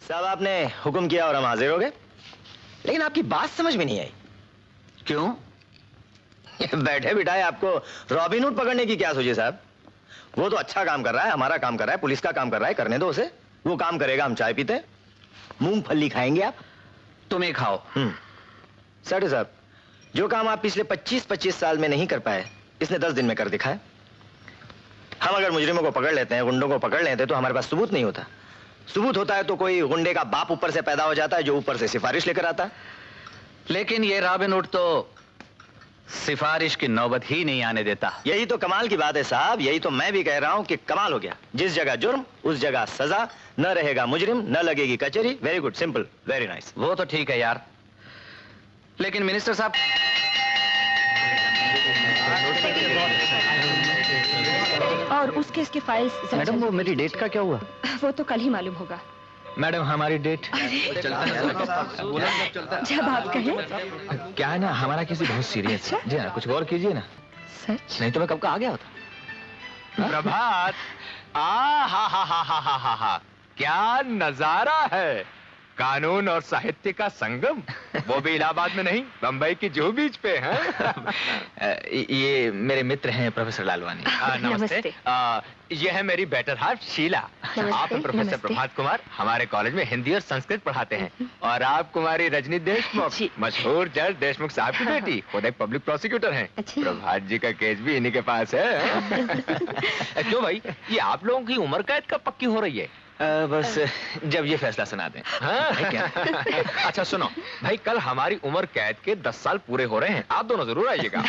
साहब आपने हुक्म किया और हम हाजिर हो गए, लेकिन आपकी बात समझ में नहीं आई। क्यों? बैठे बिठाए आपको रॉबिनहुड पकड़ने की क्या सोची साहब? वो तो अच्छा काम कर रहा है, हमारा काम कर रहा है, पुलिस का काम कर रहा है, करने दो उसे। वो काम करेगा, हम चाय पीते हैं। मूंगफली खाएंगे आप? तुम ही खाओ। सेठ साहब, जो काम आप पिछले 25-25 साल में नहीं कर पाए, इसने 10 दिन में कर दिखाया। हम अगर मुजरिमों को पकड़ लेते हैं, गुंडों को पकड़ लेते हैं, तो हमारे पास सबूत नहीं होता। सबूत होता है तो कोई गुंडे का बाप ऊपर से पैदा हो जाता है, जो ऊपर से सिफारिश लेकर आता है। लेकिन ये रॉबिनहुड तो सिफारिश की नौबत ही नहीं आने देता। यही तो कमाल की बात है साहब, यही तो मैं भी कह रहा हूं कि कमाल हो गया। जिस जगह जुर्म उस जगह सजा, न रहेगा मुजरिम, न लगेगी कचहरी। Very good, simple, very nice. वो तो ठीक है यार, लेकिन मिनिस्टर साहब, और उस केस की फाइल्स। मैडम वो मेरी डेट का क्या हुआ? वो तो कल ही मालूम होगा। मैडम हमारी डेट जब आप कहें। क्या है ना, हमारा किसी बहुत सीरियस है। जी हाँ, कुछ गौर कीजिए ना। सच? नहीं तो मैं कब का आ गया होता। प्रभात, हा, क्या नजारा है। कानून और साहित्य का संगम, वो भी इलाहाबाद में नहीं, बंबई की जुहू बीच पे है। ये मेरे मित्र हैं प्रोफेसर लालवानी। नमस्ते। ये है मेरी बेटर हाफ शीला। आप हैं प्रोफेसर प्रभात कुमार, हमारे कॉलेज में हिंदी और संस्कृत पढ़ाते हैं। और आप कुमारी रजनी देशमुख, मशहूर जज देशमुख साहब की बेटी, खुद एक पब्लिक प्रोसिक्यूटर हैं। प्रभात जी का केस भी इन्हीं के पास है। क्यों भाई, ये आप लोगों की उम्र कैद कब पक्की हो रही है? बस जब ये फैसला सुना दें। हाँ? क्या? अच्छा सुनो भाई, कल हमारी उम्र कैद के 10 साल पूरे हो रहे हैं, आप दोनों जरूर आइएगा।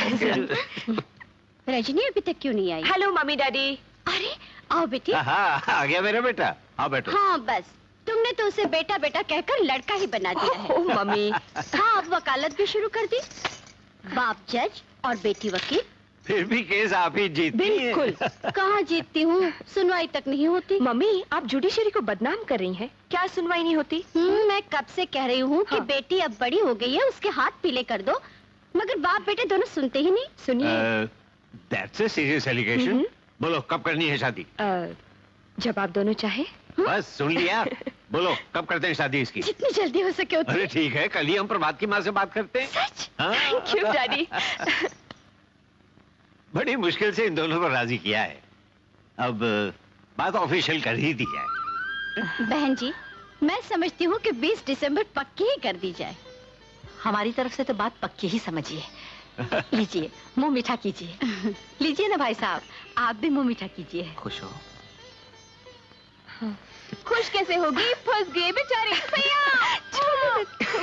रजनी अभी तक क्यों नहीं आई? Hello mummy daddy. अरे आओ बेटी। आ गया मेरा बेटा, आओ बैठो। हाँ बस, तुमने तो उसे बेटा बेटा कहकर लड़का ही बना दिया है। ओह मम्मी। हाँ, अब वकालत भी शुरू कर दी। बाप जज और बेटी वकील। फिर भी केस आप ही जीतती हैं। बिल्कुल। कहाँ जीतती हूँ, सुनवाई तक नहीं होती। मम्मी आप जुडिशरी को बदनाम कर रही हैं। क्या सुनवाई नहीं होती? मैं कब से कह रही हूँ कि बेटी अब बड़ी हो गई है, उसके हाथ पीले कर दो, मगर बाप बेटे दोनों सुनते ही नहीं। सुनिए, दैट्स अ सीरियस एलिगेशन। बोलो कब करनी है शादी? जब आप दोनों चाहे। बस सुन लिया। बोलो कब करते हैं शादी इसकी? जितनी जल्दी हो सके उतनी। अरे ठीक है, कल ही हम प्रभात की माँ से बात करते हैं। सच? Thank you daddy. बड़ी मुश्किल से इन दोनों को राजी किया है, अब बात ऑफिशियल कर ही दी जाए। बहन जी, मैं समझती हूँ कि 20 दिसंबर पक्की ही कर दी जाए। हमारी तरफ से तो बात पक्की ही समझिए। लीजिए मुंह मीठा कीजिए। लीजिए ना भाई साहब, आप भी मुंह मीठा कीजिए। खुश हो? खुश कैसे होगी, फंस गई बेचारी।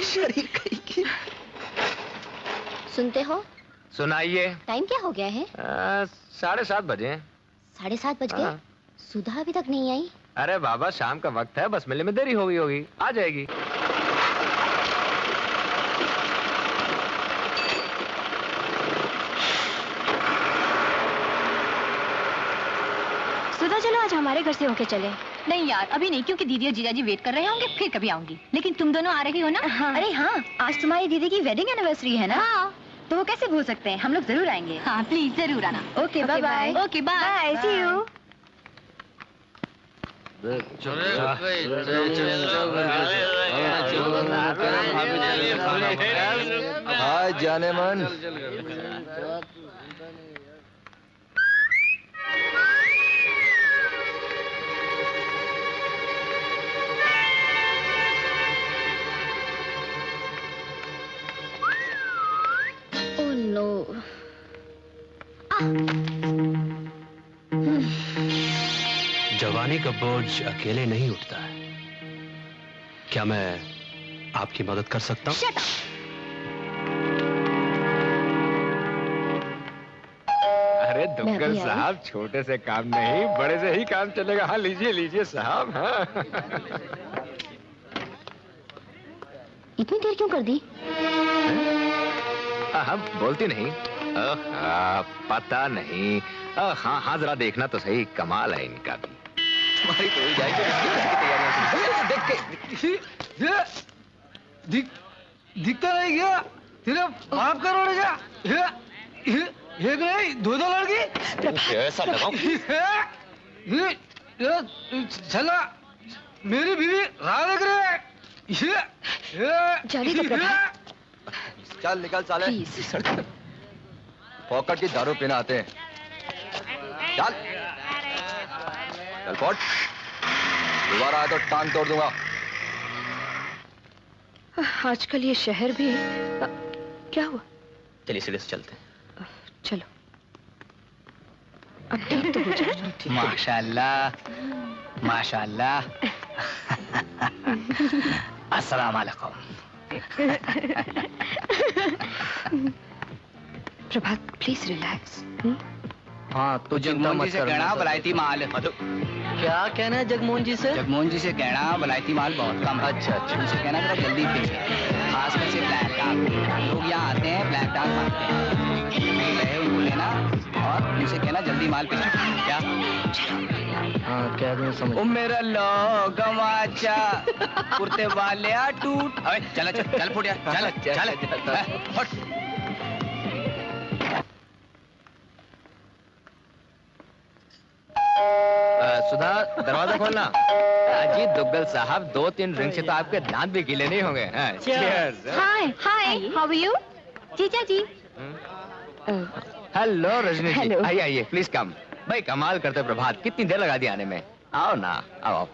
शरीर कहीं की। सुनते हो? सुनाइए। टाइम क्या हो गया है? 7:30 बजे। 7:30 बज गए? हाँ। सुधा अभी तक नहीं आई। अरे बाबा, शाम का वक्त है, बस मिलने में देरी हो गई होगी, आ जाएगी। सुधा चलो आज हमारे घर से होके चले। नहीं यार अभी नहीं, क्योंकि दीदी और जीजाजी वेट कर रहे होंगे, फिर कभी आऊंगी। लेकिन तुम दोनों आ रही हो ना? हाँ। अरे हाँ, आज तुम्हारी दीदी की वेडिंग एनिवर्सरी है ना? हाँ। तो वो कैसे भूल सकते हैं, हम लोग जरूर आएंगे। हाँ प्लीज जरूर आना। Okay bye bye. Okay bye. See you. Hi जाने मन। Oh no. जवानी का बोझ अकेले नहीं उठता है। क्या मैं आपकी मदद कर सकता हूँ? Shut up! अरे मैं दुग्गल अभी आई। साहब, छोटे से काम नहीं, बड़े से ही काम चलेगा। हाँ लीजिए लीजिए साहब। हाँ इतनी देर क्यों कर दी? हाँ, बोलती नहीं। पता नहीं। हाँ हाँ, जरा देखना तो सही, कमाल है इनका भी। तुम्हारी तो हो जाएगी, दिखता नहीं क्या? सिर्फ बाप का रोड क्या? एक नहीं, दो लड़की। ऐसा लगाओ। चला, मेरी बीवी राह देख रहे हैं। जाने दो प्रभात। चल निकल साले, Please. पॉकेट की दारू पीना आते हैं। चल चल फोट, दोबारा आया तो टांग तोड़ दूंगा। आजकल ये शहर भी क्या हुआ? चलिए सीढ़ी से चलते हैं। चलो अब ठीक तो हो जाए। माशाल्लाह, माशाल्लाह। अस्सलाम वालेकुम। प्रभात प्लीज रिलैक्स। हाँ तो जगमोहन जी से कहना वलायती माल। क्या कहना है जगमोहन जी से? जगमोहन जी से कहना वलायती माल बहुत कम है। अच्छा अच्छा। उनसे कहना जरा जल्दी भेजें, खासकर से ब्लैक डाक। लोग यहाँ आते हैं ब्लैक डाक मांगते हैं, रहे उनको लेना और उनसे कहना जल्दी माल भेजें। क्या हाँ क्या तुम्हें समझ? ओ मेरा लो गवाचा कुर्ते वाले टूट। अबे चल चल चल फुट यार, चल चल फुट। सुधा दरवाजा खोलना। अजी दुग्गल साहब, 2-3 ड्रिंक से तो आपके दांत भी गीले नहीं होंगे। Cheers. Hi hi, how are you? जीजा जी। Hello Rajni ji, Hello. आइए आइए प्लीज कम। भाई कमाल करते हो प्रभात, कितनी देर लगा दी आने में। आओ ना, आओ आओ।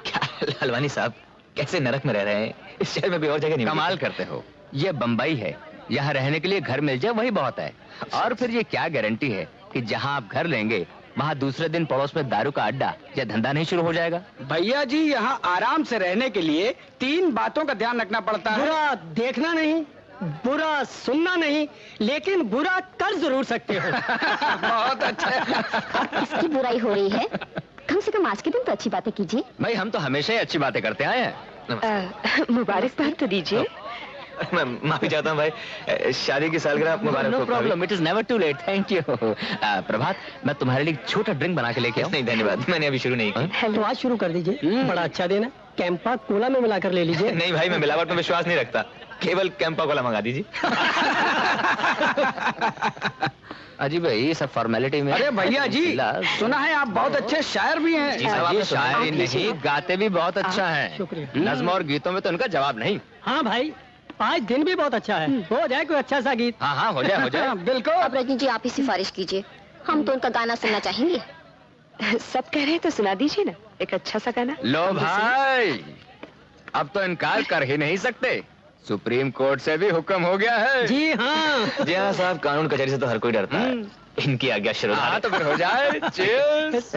क्या हलवानी साहब, कैसे नरक में रह रहे हैं? इस शहर में भी और जगह नहीं मिलती। कमाल करते हो, ये बम्बई है, यहाँ रहने के लिए घर मिल जाए वही बहुत है। और फिर ये क्या गारंटी है कि जहाँ आप घर लेंगे वहाँ दूसरे दिन पड़ोस में दारू का अड्डा या धंधा नहीं शुरू हो जाएगा। भैया जी यहाँ आराम से रहने के लिए 3 बातों का ध्यान रखना पड़ता है। बुरा देखना नहीं, बुरा सुनना नहीं, लेकिन बुरा कर जरूर सकते हो। बहुत अच्छा। इसकी बुराई हो रही है, कम से कम आज के दिन तो अच्छी बातें कीजिए। भाई हम तो हमेशा ही अच्छी बातें करते आए हैं। मुबारकबाद तो दीजिए। मैं माफी चाहता हूँ भाई, शादी की सालगिरह मुबारक नो हो। Problem, it is never too late. Thank you. Prabhat, मैं तुम्हारे लिए एक छोटा ड्रिंक बना के लेके आऊँ? नहीं धन्यवाद, मैंने अभी शुरू नहीं की। तो आज शुरू कर दीजिए, बड़ा अच्छा दिन है। कैंपा कोला में मिलाकर ले लीजिए। नहीं भाई, मैं मिलावट में विश्वास नहीं रखता, केवल कैंपा कोला मंगा दीजिए। अजी भाई सब फॉर्मेलिटी में। अरे भैया जी, सुना है आप बहुत अच्छे शायर भी हैं। जी साहब, आपने शायरी नहीं गाते भी बहुत अच्छा है। शुक्रिया। नज्म और गीतों में तो उनका जवाब नहीं। हाँ भाई, आज दिन भी बहुत अच्छा है। हो जाए कोई अच्छा सा गीत। हाँ हाँ, हो जाए हो जाए। बिल्कुल। अब रजनी जी आप ही सिफारिश कीजिए, हम तो उनका गाना सुनना चाहेंगे। सब कह रहे हैं तो सुना दीजिए ना एक अच्छा सा गाना। लो भाई, अब तो इनकार कर ही नहीं सकते, सुप्रीम कोर्ट से भी हुक्म हो गया है। जी हाँ। जी हाँ साहब, कानून कचहरी से तो हर कोई डरता है। इनकी आज्ञा शुरू। हाँ तो फिर हो जाए। Cheers.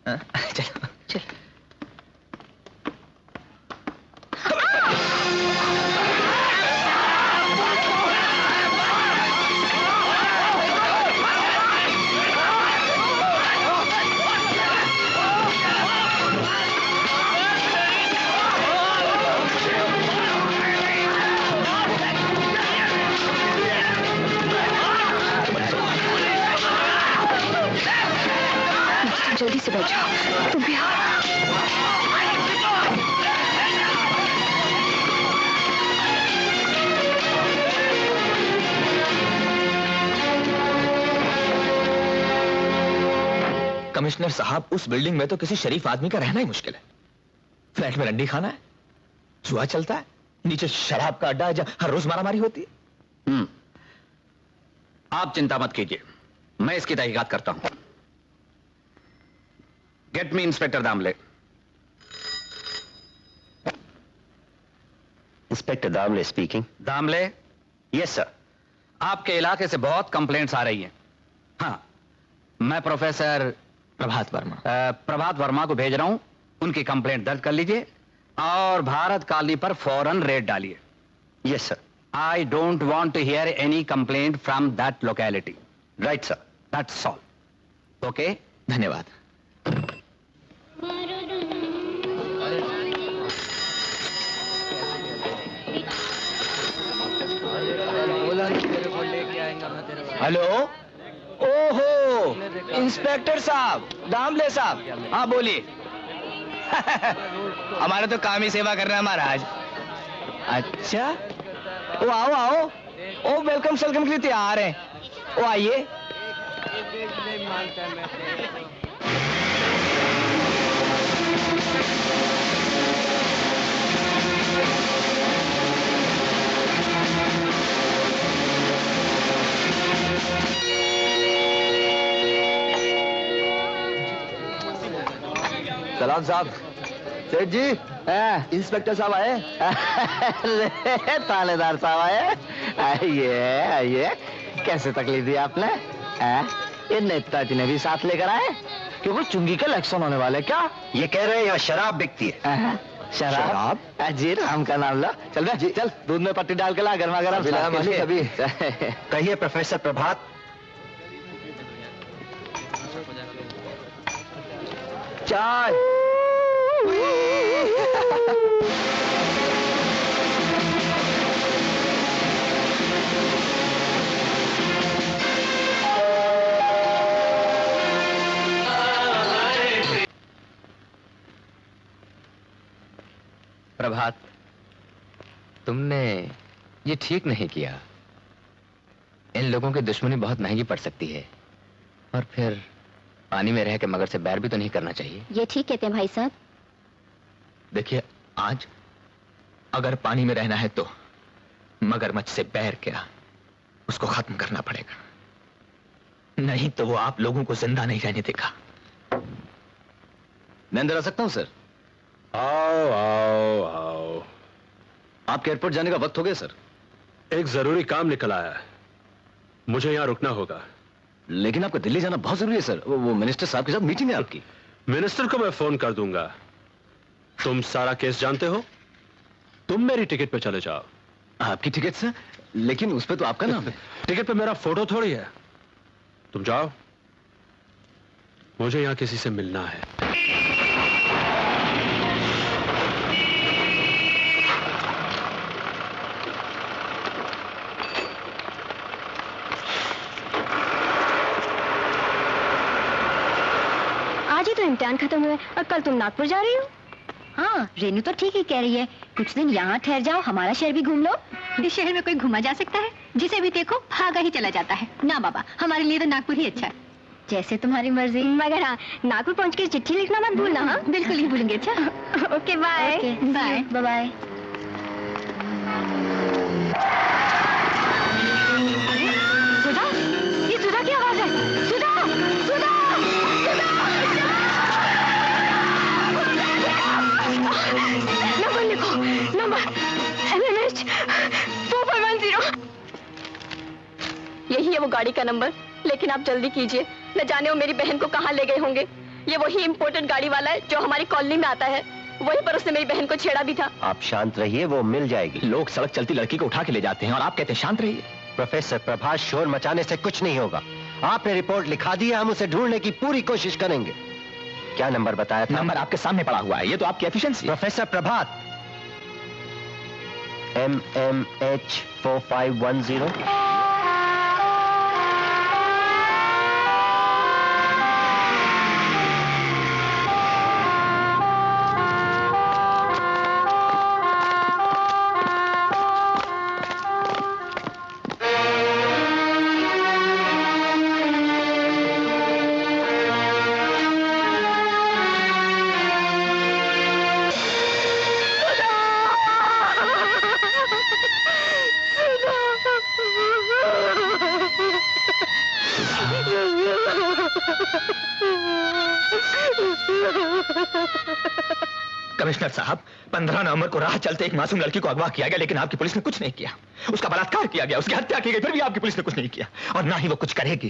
चलो चल। जल्दी से बैठ जाओ, तुम भी आओ। कमिश्नर साहब, उस बिल्डिंग में तो किसी शरीफ आदमी का रहना ही मुश्किल है। फ्लैट में रंडी खाना है, जुआ चलता है, नीचे शराब का अड्डा है जहाँ हर रोज मारामारी होती है। आप चिंता मत कीजिए, मैं इसकी तहकीकात करता हूं। Get me inspector Damle. Inspector Damle speaking. Damle, yes sir. आपके इलाके से बहुत कंप्लेंट्स आ रही हैं। हाँ, मैं प्रोफेसर प्रभात वर्मा को भेज रहा हूं, उनकी कंप्लेंट दर्ज कर लीजिए और भारत कॉलोनी पर फौरन रेड डालिए। Yes sir. I don't want to hear any complaint from that locality. Right sir. That's all. Okay, धन्यवाद। हेलो, ओहो इंस्पेक्टर साहब, दामले साहब, हाँ बोलिए। हमारा तो काम ही सेवा करना है महाराज। अच्छा, ओ आओ आओ, ओ वेलकम सेलकम के लिए तैयार हैं। ओ आइए। सलाम साहब। सेठ जी, इंस्पेक्टर साहब आए। अरे, थानेदार साहब आए। आइए आइए, कैसे तकलीफ दी आपने? ये नेताजी ने भी साथ लेकर आए कि वो चुंगी के इलेक्शन होने वाले क्या? ये कह रहे हैं यहाँ शराब बिकती है। शराब? जी राम का नाम लो। चल बे, चल दूध में पत्ती डाल के ला, गर्मा गर्म। कहिए प्रोफेसर प्रभात। चाय। प्रभात, तुमने ये ठीक नहीं किया। इन लोगों की दुश्मनी बहुत महंगी पड़ सकती है, और फिर पानी में रह के मगर से बैर भी तो नहीं करना चाहिए। ये ठीक कहते हैं भाई साहब। देखिए, आज अगर पानी में रहना है तो मगरमच्छ से बैर क्या, उसको खत्म करना पड़ेगा, नहीं तो वो आप लोगों को जिंदा नहीं रहने देगा। मैं अंदर आ सकता हूं सर? आओ आओ आओ। आपके एयरपोर्ट जाने का वक्त हो गया सर। एक जरूरी काम निकल आया है, मुझे यहाँ रुकना होगा। लेकिन आपको दिल्ली जाना बहुत जरूरी है सर। वो मिनिस्टर साहब के साथ मीटिंग है आपकी। मिनिस्टर को मैं फोन कर दूंगा। तुम सारा केस जानते हो, तुम मेरी टिकट पे चले जाओ। आपकी टिकट सर? लेकिन उस पे तो आपका नाम है। टिकट पे मेरा फोटो थोड़ी है। तुम जाओ, मुझे यहाँ किसी से मिलना है। आज ही तो इम्तिहान खत्म हुए और कल तुम नागपुर जा रही हो। हाँ, रेनू तो ठीक ही कह रही है। कुछ दिन यहाँ ठहर जाओ, हमारा शहर भी घूम लो। इस शहर में कोई घुमा जा सकता है? जिसे भी देखो भागा ही चला जाता है। ना बाबा, हमारे लिए तो नागपुर ही अच्छा है। जैसे तुम्हारी मर्जी। मगर हाँ, नागपुर पहुँच के चिट्ठी लिखना मत भूलना। हाँ, बिल्कुल ही भूलेंगे। अच्छा, okay bye. Bye bye. Sudha, ये सुधा की आवाज है। सुधा, सुधा, नंबर लिखो, नंबर MMH 4510। यही है वो गाड़ी का नंबर, लेकिन आप जल्दी कीजिए। न जाने वो मेरी बहन को कहाँ ले गए होंगे। ये वही इम्पोर्टेंट गाड़ी वाला है जो हमारी कॉलोनी में आता है। वहीं पर उसने मेरी बहन को छेड़ा भी था। आप शांत रहिए, वो मिल जाएगी। लोग सड़क चलती लड़की को उठा के ले जाते हैं और आप कहते हैं शांत रहिए। प्रोफेसर प्रभात, शोर मचाने से कुछ नहीं होगा। आपने रिपोर्ट लिखा दी है, हम उसे ढूंढने की पूरी कोशिश करेंगे। क्या नंबर बताया था? नंबर आपके सामने पड़ा हुआ है, ये तो आपकी एफिशिएंसी है। प्रोफेसर प्रभात, MMH 4510। कमिश्नर साहब, 15 नवंबर को राह चलते एक मासूम लड़की को अगवा किया गया, लेकिन आपकी पुलिस ने कुछ नहीं किया। उसका बलात्कार किया गया, उसकी हत्या की गई, फिर भी आपकी पुलिस ने कुछ नहीं किया, और ना ही वो कुछ करेगी,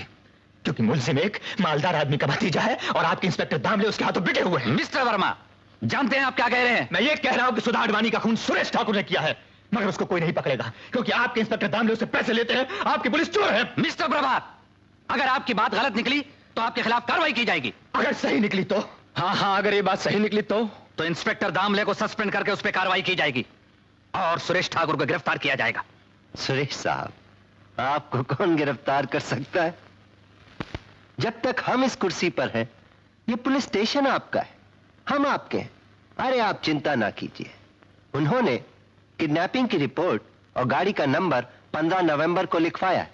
क्योंकि मुलजिम एक मालदार आदमी का भतीजा है और आपके इंस्पेक्टर दामले उसके हाथों बिके हुए हैं। मिस्टर वर्मा, जानते हैं आप क्या कह रहे हैं? मैं ये कह रहा हूं कि सुधा अडवाणी का खून सुरेश ठाकुर ने किया है, मगर उसको कोई नहीं पकड़ेगा, क्योंकि आपके इंस्पेक्टर दामले उससे पैसे लेते हैं, आपकी पुलिस चोर है। मिस्टर प्रभात, अगर आपकी बात गलत निकली तो आपके खिलाफ कार्रवाई की जाएगी। अगर सही निकली तो? हाँ, अगर ये बात सही निकली तो इंस्पेक्टर दामले को सस्पेंड करके उस पर कार्रवाई की जाएगी और सुरेश ठाकुर को गिरफ्तार किया जाएगा। सुरेश साहब, आपको कौन गिरफ्तार कर सकता है? जब तक हम इस कुर्सी पर हैं, ये पुलिस स्टेशन आपका है, हम आपके हैं। अरे आप चिंता ना कीजिए। उन्होंने किडनैपिंग की रिपोर्ट और गाड़ी का नंबर 15 नवंबर को लिखवाया,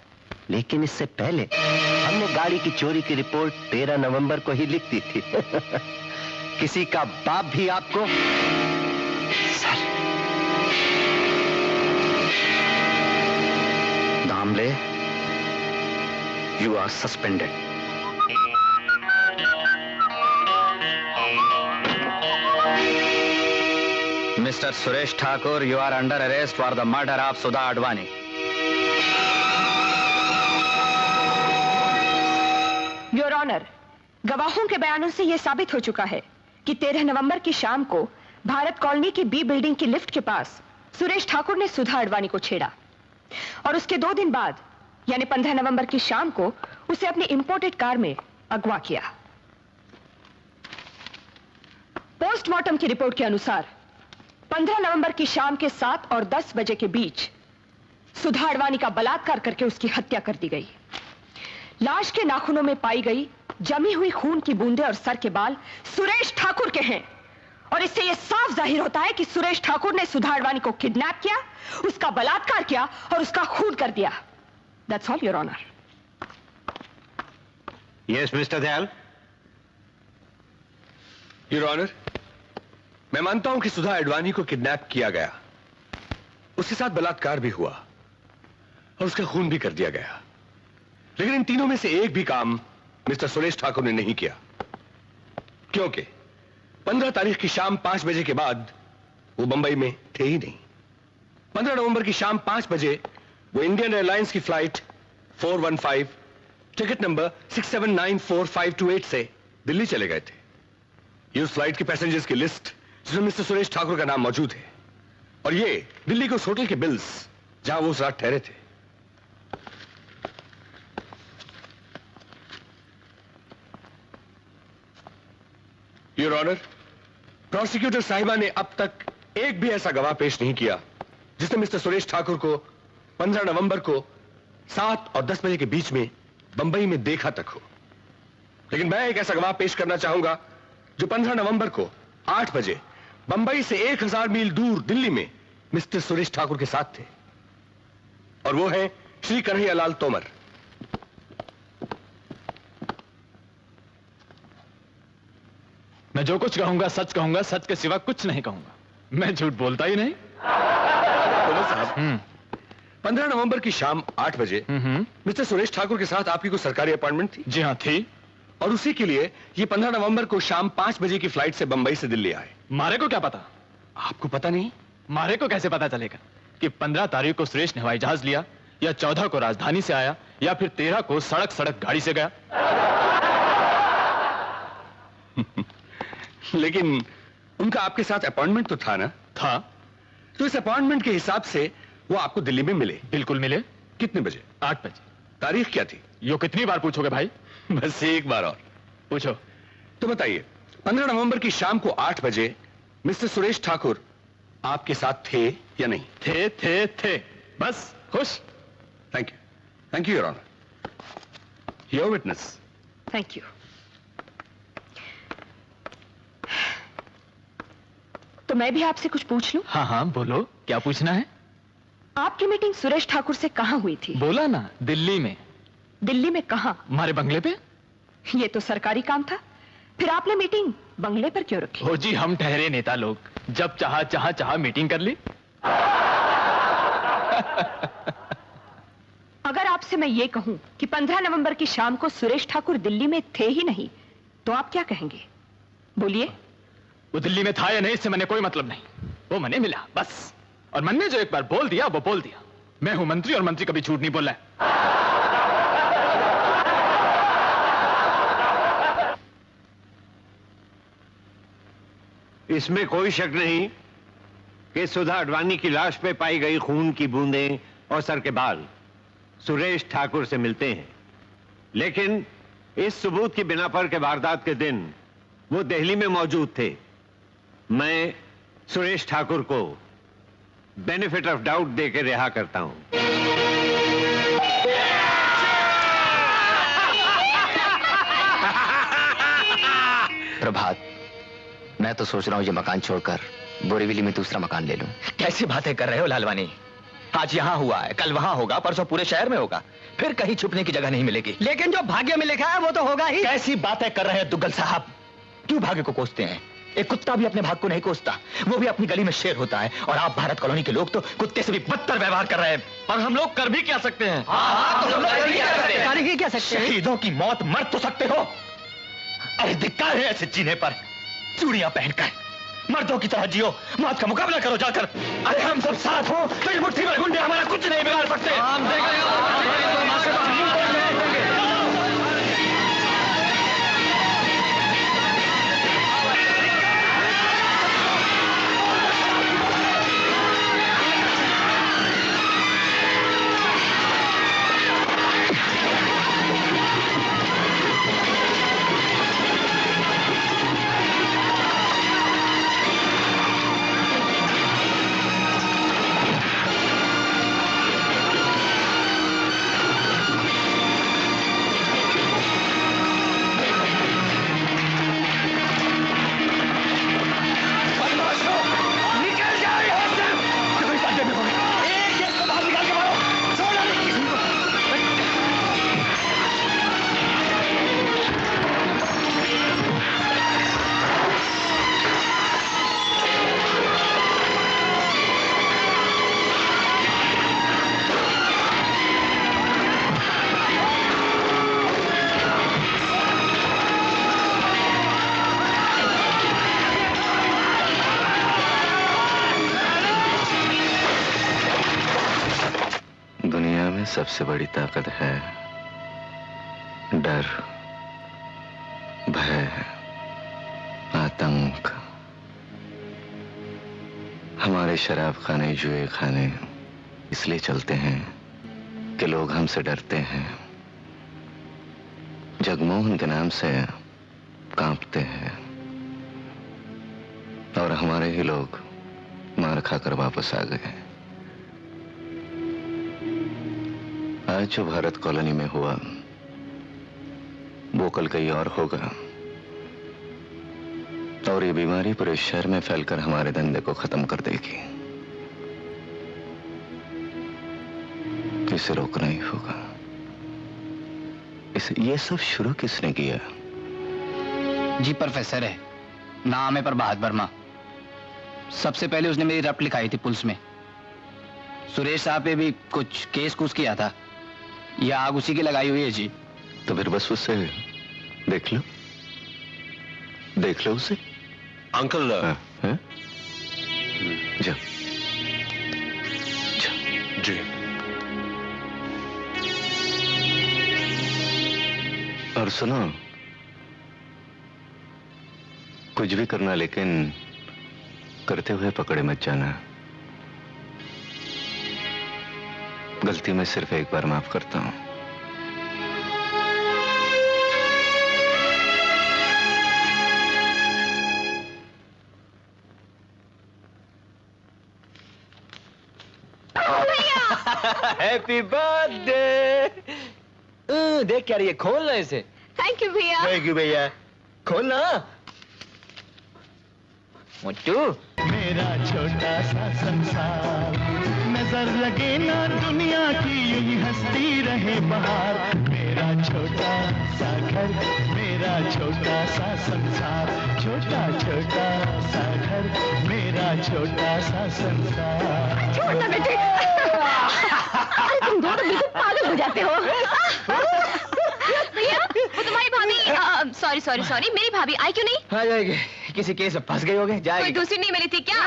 लेकिन इससे पहले हम हमने गाड़ी की चोरी की रिपोर्ट 13 नवंबर को ही लिख दी थी। किसी का बाप भी आपको sir, Damle, you are suspended. Mr. Suresh Thakur, you are under arrest for the murder of Sudha Advani. Your honour, गवाहों के बयानों से यह साबित हो चुका है कि 13 नवंबर की शाम को भारत कॉलोनी की बी बिल्डिंग की लिफ्ट के पास सुरेश ठाकुर ने सुधा अडवाणी को छेड़ा और उसके 2 दिन बाद यानी 15 नवंबर की शाम को उसे अपनी इंपोर्टेड कार में अगवा किया। पोस्टमार्टम की रिपोर्ट के अनुसार 15 नवंबर की शाम के 7 और 10 बजे के बीच सुधा अडवाणी का बलात्कार करके उसकी हत्या कर दी गई। लाश के नाखूनों में पाई गई जमी हुई खून की बूंदें और सर के बाल सुरेश ठाकुर के हैं और इससे यह साफ जाहिर होता है कि सुरेश ठाकुर ने सुधा अडवाणी को किडनैप किया, उसका बलात्कार किया और उसका खून कर दिया। That's all your honour. Yes mister Dayal. Your honour, मैं मानता हूं कि सुधा अडवाणी को किडनैप किया गया, उसके साथ बलात्कार भी हुआ और उसका खून भी कर दिया गया, लेकिन इन तीनों में से एक भी काम मिस्टर सुरेश ठाकुर ने नहीं किया, क्योंकि 15 तारीख की शाम 5 बजे के बाद वो बंबई में थे ही नहीं। 15 नवंबर की शाम 5 बजे वो इंडियन एयरलाइंस की फ्लाइट 415 टिकट नंबर 6794-528 से दिल्ली चले गए थे। ये उस फ्लाइट के पैसेंजर्स की लिस्ट जिसमें मिस्टर सुरेश ठाकुर का नाम मौजूद है और ये दिल्ली के उस होटल के बिल्स जहां वो उस रात ठहरे थे। योर ऑनर, प्रोसिक्यूटर साहिबा ने अब तक एक भी ऐसा गवाह पेश नहीं किया जिसने मिस्टर सुरेश ठाकुर को 15 नवंबर को 7 और 10 बजे के बीच में बंबई में देखा तक हो। लेकिन मैं एक ऐसा गवाह पेश करना चाहूंगा जो 15 नवंबर को 8 बजे बंबई से 1000 मील दूर दिल्ली में मिस्टर सुरेश ठाकुर के साथ थे, और वो है श्री कन्हैयालाल तोमर। मैं जो कुछ कहूंगा सच कहूंगा, सच के सिवा कुछ नहीं कहूंगा। मैं झूठ बोलता ही नहीं। तोमर साहब, 15 नवंबर की शाम 8 बजे मिस्टर सुरेश ठाकुर के साथ आपकी कोई सरकारी अपॉइंटमेंट थी? जी हाँ थी। और उसी के लिए ये 15 नवंबर को शाम 5 बजे की फ्लाइट से बंबई से दिल्ली आए। मारे को क्या पता? आपको पता नहीं? मारे को कैसे पता चलेगा कि 15 तारीख को सुरेश ने हवाई जहाज लिया, या 14 को राजधानी से आया, या फिर 13 को सड़क गाड़ी से गया? लेकिन उनका आपके साथ अपॉइंटमेंट तो था ना? था। तो इस अपॉइंटमेंट के हिसाब से वो आपको दिल्ली में मिले? बिल्कुल मिले। कितने बजे? 8 बजे। तारीख क्या थी? यो कितनी बार पूछोगे भाई? बस एक बार और पूछो। तो बताइए, 15 नवंबर की शाम को 8 बजे मिस्टर सुरेश ठाकुर आपके साथ थे या नहीं? थे। बस खुश। Thank you your honour. Your witness. Thank you. तो मैं भी आपसे कुछ पूछ लूं? हाँ बोलो, क्या पूछना है? आपकी मीटिंग सुरेश ठाकुर से कहां हुई थी? बोला ना, दिल्ली में। दिल्ली में कहां? हमारे बंगले पे। ये तो सरकारी काम था, फिर आपने मीटिंग बंगले पर क्यों रखी? हो जी, हम ठहरे नेता लोग, जब चाहा मीटिंग कर ली। अगर आपसे मैं ये कहूं कि 15 नवंबर की शाम को सुरेश ठाकुर दिल्ली में थे ही नहीं, तो आप क्या कहेंगे? बोलिए। वो दिल्ली में था या नहीं इससे मैंने कोई मतलब नहीं, वो मैंने मिला बस। और मैंने जो एक बार बोल दिया वो बोल दिया। मैं हूं मंत्री और मंत्री कभी झूठ नहीं बोला है। इसमें कोई शक नहीं कि सुधा अडवाणी की लाश पे पाई गई खून की बूंदें और सर के बाल सुरेश ठाकुर से मिलते हैं, लेकिन इस सबूत की बिना पर के वारदात के दिन वो दिल्ली में मौजूद थे। मैं सुरेश ठाकुर को बेनिफिट ऑफ डाउट देकर रिहा करता हूं। प्रभात, मैं तो सोच रहा हूं ये मकान छोड़कर बोरीवली में दूसरा मकान ले लूं। कैसी बातें कर रहे हो लालवानी? आज यहां हुआ है, कल वहां होगा, परसों पूरे शहर में होगा। फिर कहीं छुपने की जगह नहीं मिलेगी। लेकिन जो भाग्य में लिखा है वो तो होगा ही। कैसी बातें कर रहे हैं दुग्गल साहब? क्यों भाग्य को कोसते हैं? एक कुत्ता भी अपने भाग्य को नहीं कोसता, वो भी अपनी गली में शेर होता है। और आप भारत कॉलोनी के लोग तो कुत्ते से भी बदतर व्यवहार कर रहे हैं। और हम लोग कर भी क्या सकते हैं? शहीदों की मौत मर तो सकते हो। अरे धिक्कार है ऐसे जीने पर। चूड़ियां पहनकर मर्दों की तरह जियो, मौत का मुकाबला करो जाकर। अरे हम सब साथ हो तो ये मुट्ठी भर गुंडे हमारा कुछ नहीं बिगाड़ सकते। सबसे बड़ी ताकत है डर, भय, आतंक। हमारे शराब खाने, जुए खाने इसलिए चलते हैं कि लोग हमसे डरते हैं, जगमोहन के नाम से कांपते हैं। और हमारे ही लोग मार खाकर वापस आ गए। आज जो भारत कॉलोनी में हुआ वो कल कहीं और होगा, और ये बीमारी पूरे शहर में फैलकर हमारे धंधे को खत्म कर देगी। इसे रोकना ही होगा। ये सब शुरू किसने किया? जी प्रोफेसर है, नाम है प्रभात वर्मा। सबसे पहले उसने मेरी रप लिखाई थी पुलिस में। सुरेश साहब पे भी कुछ केस कुछ किया था। ये आग उसी की लगाई हुई है जी। तो फिर बस उससे देख लो, देख लो उसे। अंकल जा जी। और सुनो, कुछ भी करना लेकिन करते हुए पकड़े मत जाना। गलती मैं सिर्फ एक बार माफ करता हूं। Happy birthday. देख क्या रही है, खोलना इसे। थैंक यू भैया। थैंक यू भैया, खोलना। मुट्टू। मेरा छोटा सा संसार, नजर लगे ना दुनिया की, यूं ही हंसती रहे बाहर। मेरा छोटा सा घर, मेरा छोटा सा संसार, छोटा छोटा सा घर, मेरा छोटा सा संसार। छोड़ना बेटे। अरे तुम दोनों बिल्कुल पागल हो जाते हो। भैया वो तुम्हारी भाभी, सॉरी सॉरी सॉरी, मेरी भाभी आई क्यों नहीं? आ जाएगी, किसी केस में फंस गई होगी, जाएगी। कोई दूसरी नहीं मिली थी क्या?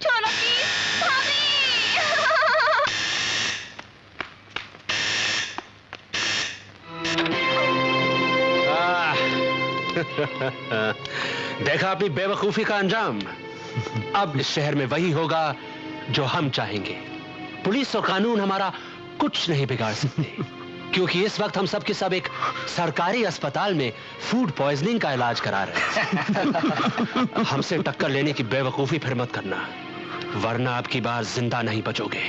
छोड़ो प्लीज भाभी। देखा अपनी बेवकूफी का अंजाम। अब इस शहर में वही होगा जो हम चाहेंगे। पुलिस और कानून हमारा कुछ नहीं बिगाड़ सकते, क्योंकि इस वक्त हम सब के सब एक सरकारी अस्पताल में फूड पॉइजनिंग का इलाज करा रहे हैं। हमसे टक्कर लेने की बेवकूफी फिर मत करना, वरना आपकी बार जिंदा नहीं बचोगे।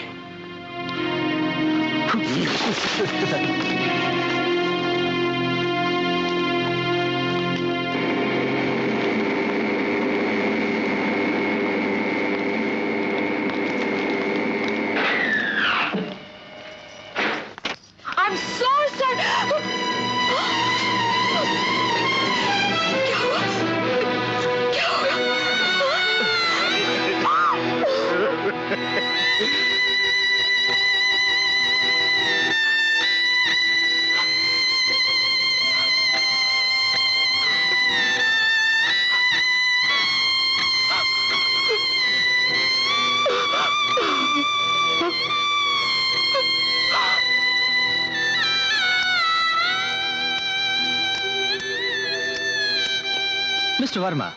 मिस्टर वर्मा,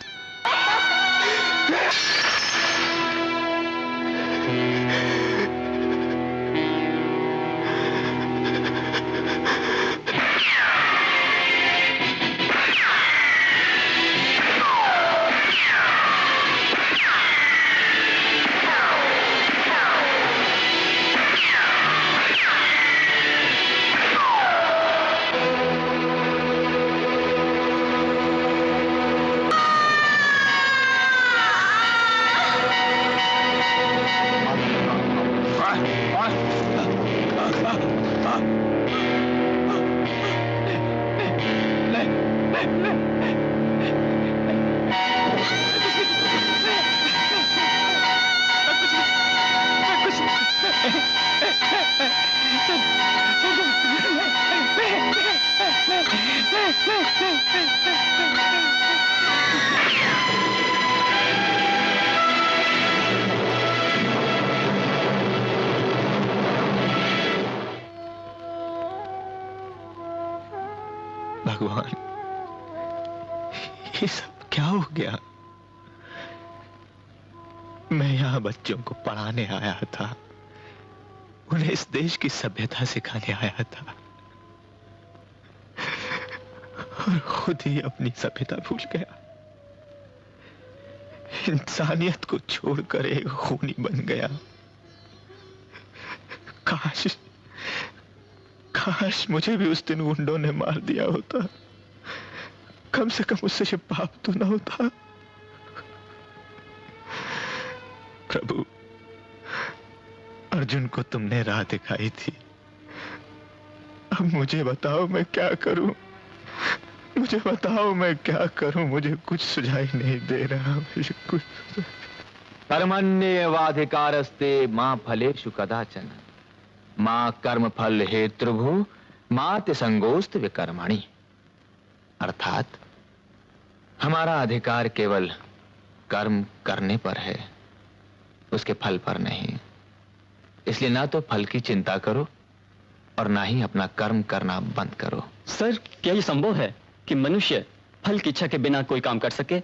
भगवान, ये सब क्या हो गया? मैं यहाँ बच्चों को पढ़ाने आया था, उन्हें इस देश की सभ्यता सिखाने आया था, और खुद ही अपनी सभ्यता भूल गया। इंसानियत को छोड़कर एक खूनी बन गया। काश मुझे भी उस दिन गुंडों ने मार दिया होता। कम से कम उससे ये पाप तो न होता। प्रभु, अर्जुन को तुमने राह दिखाई थी, अब मुझे बताओ मैं क्या करूं? मुझे बताओ मैं क्या करूं? मुझे कुछ सुझाई नहीं दे रहा। मुझे कुछ कर्मण्येवाधिकारस्ते मां फलेषु कदाचन मां कर्म फल हेतुर्भु मां ते संगोस्त विकर्मणि। अर्थात हमारा अधिकार केवल कर्म करने पर है, उसके फल पर नहीं। इसलिए ना तो फल की चिंता करो और ना ही अपना कर्म करना बंद करो। सर, क्या ये संभव है कि मनुष्य फल की इच्छा के बिना कोई काम कर सके?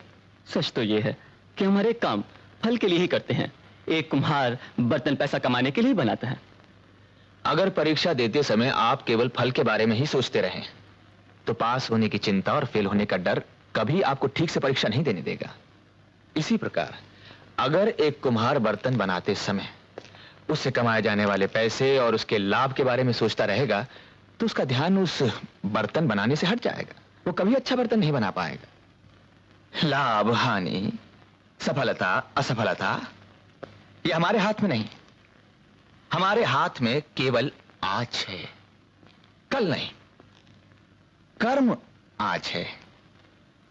सच तो ये है कि हम हर एक काम फल के लिए ही करते हैं। एक कुम्हार बर्तन पैसा कमाने के लिए बनाता है। अगर परीक्षा देते समय आप केवल फल के बारे में ही सोचते रहें तो पास होने की चिंता और फेल होने का डर कभी आपको ठीक से परीक्षा नहीं देने देगा। इसी प्रकार अगर एक कुम्हार बर्तन बनाते समय उससे कमाए जाने वाले पैसे और उसके लाभ के बारे में सोचता रहेगा तो उसका ध्यान उस बर्तन बनाने से हट जाएगा। वो कभी अच्छा बर्तन नहीं बना पाएगा। लाभ हानि, सफलता असफलता, ये हमारे हाथ में नहीं। हमारे हाथ में केवल आज है, कल नहीं। कर्म आज है,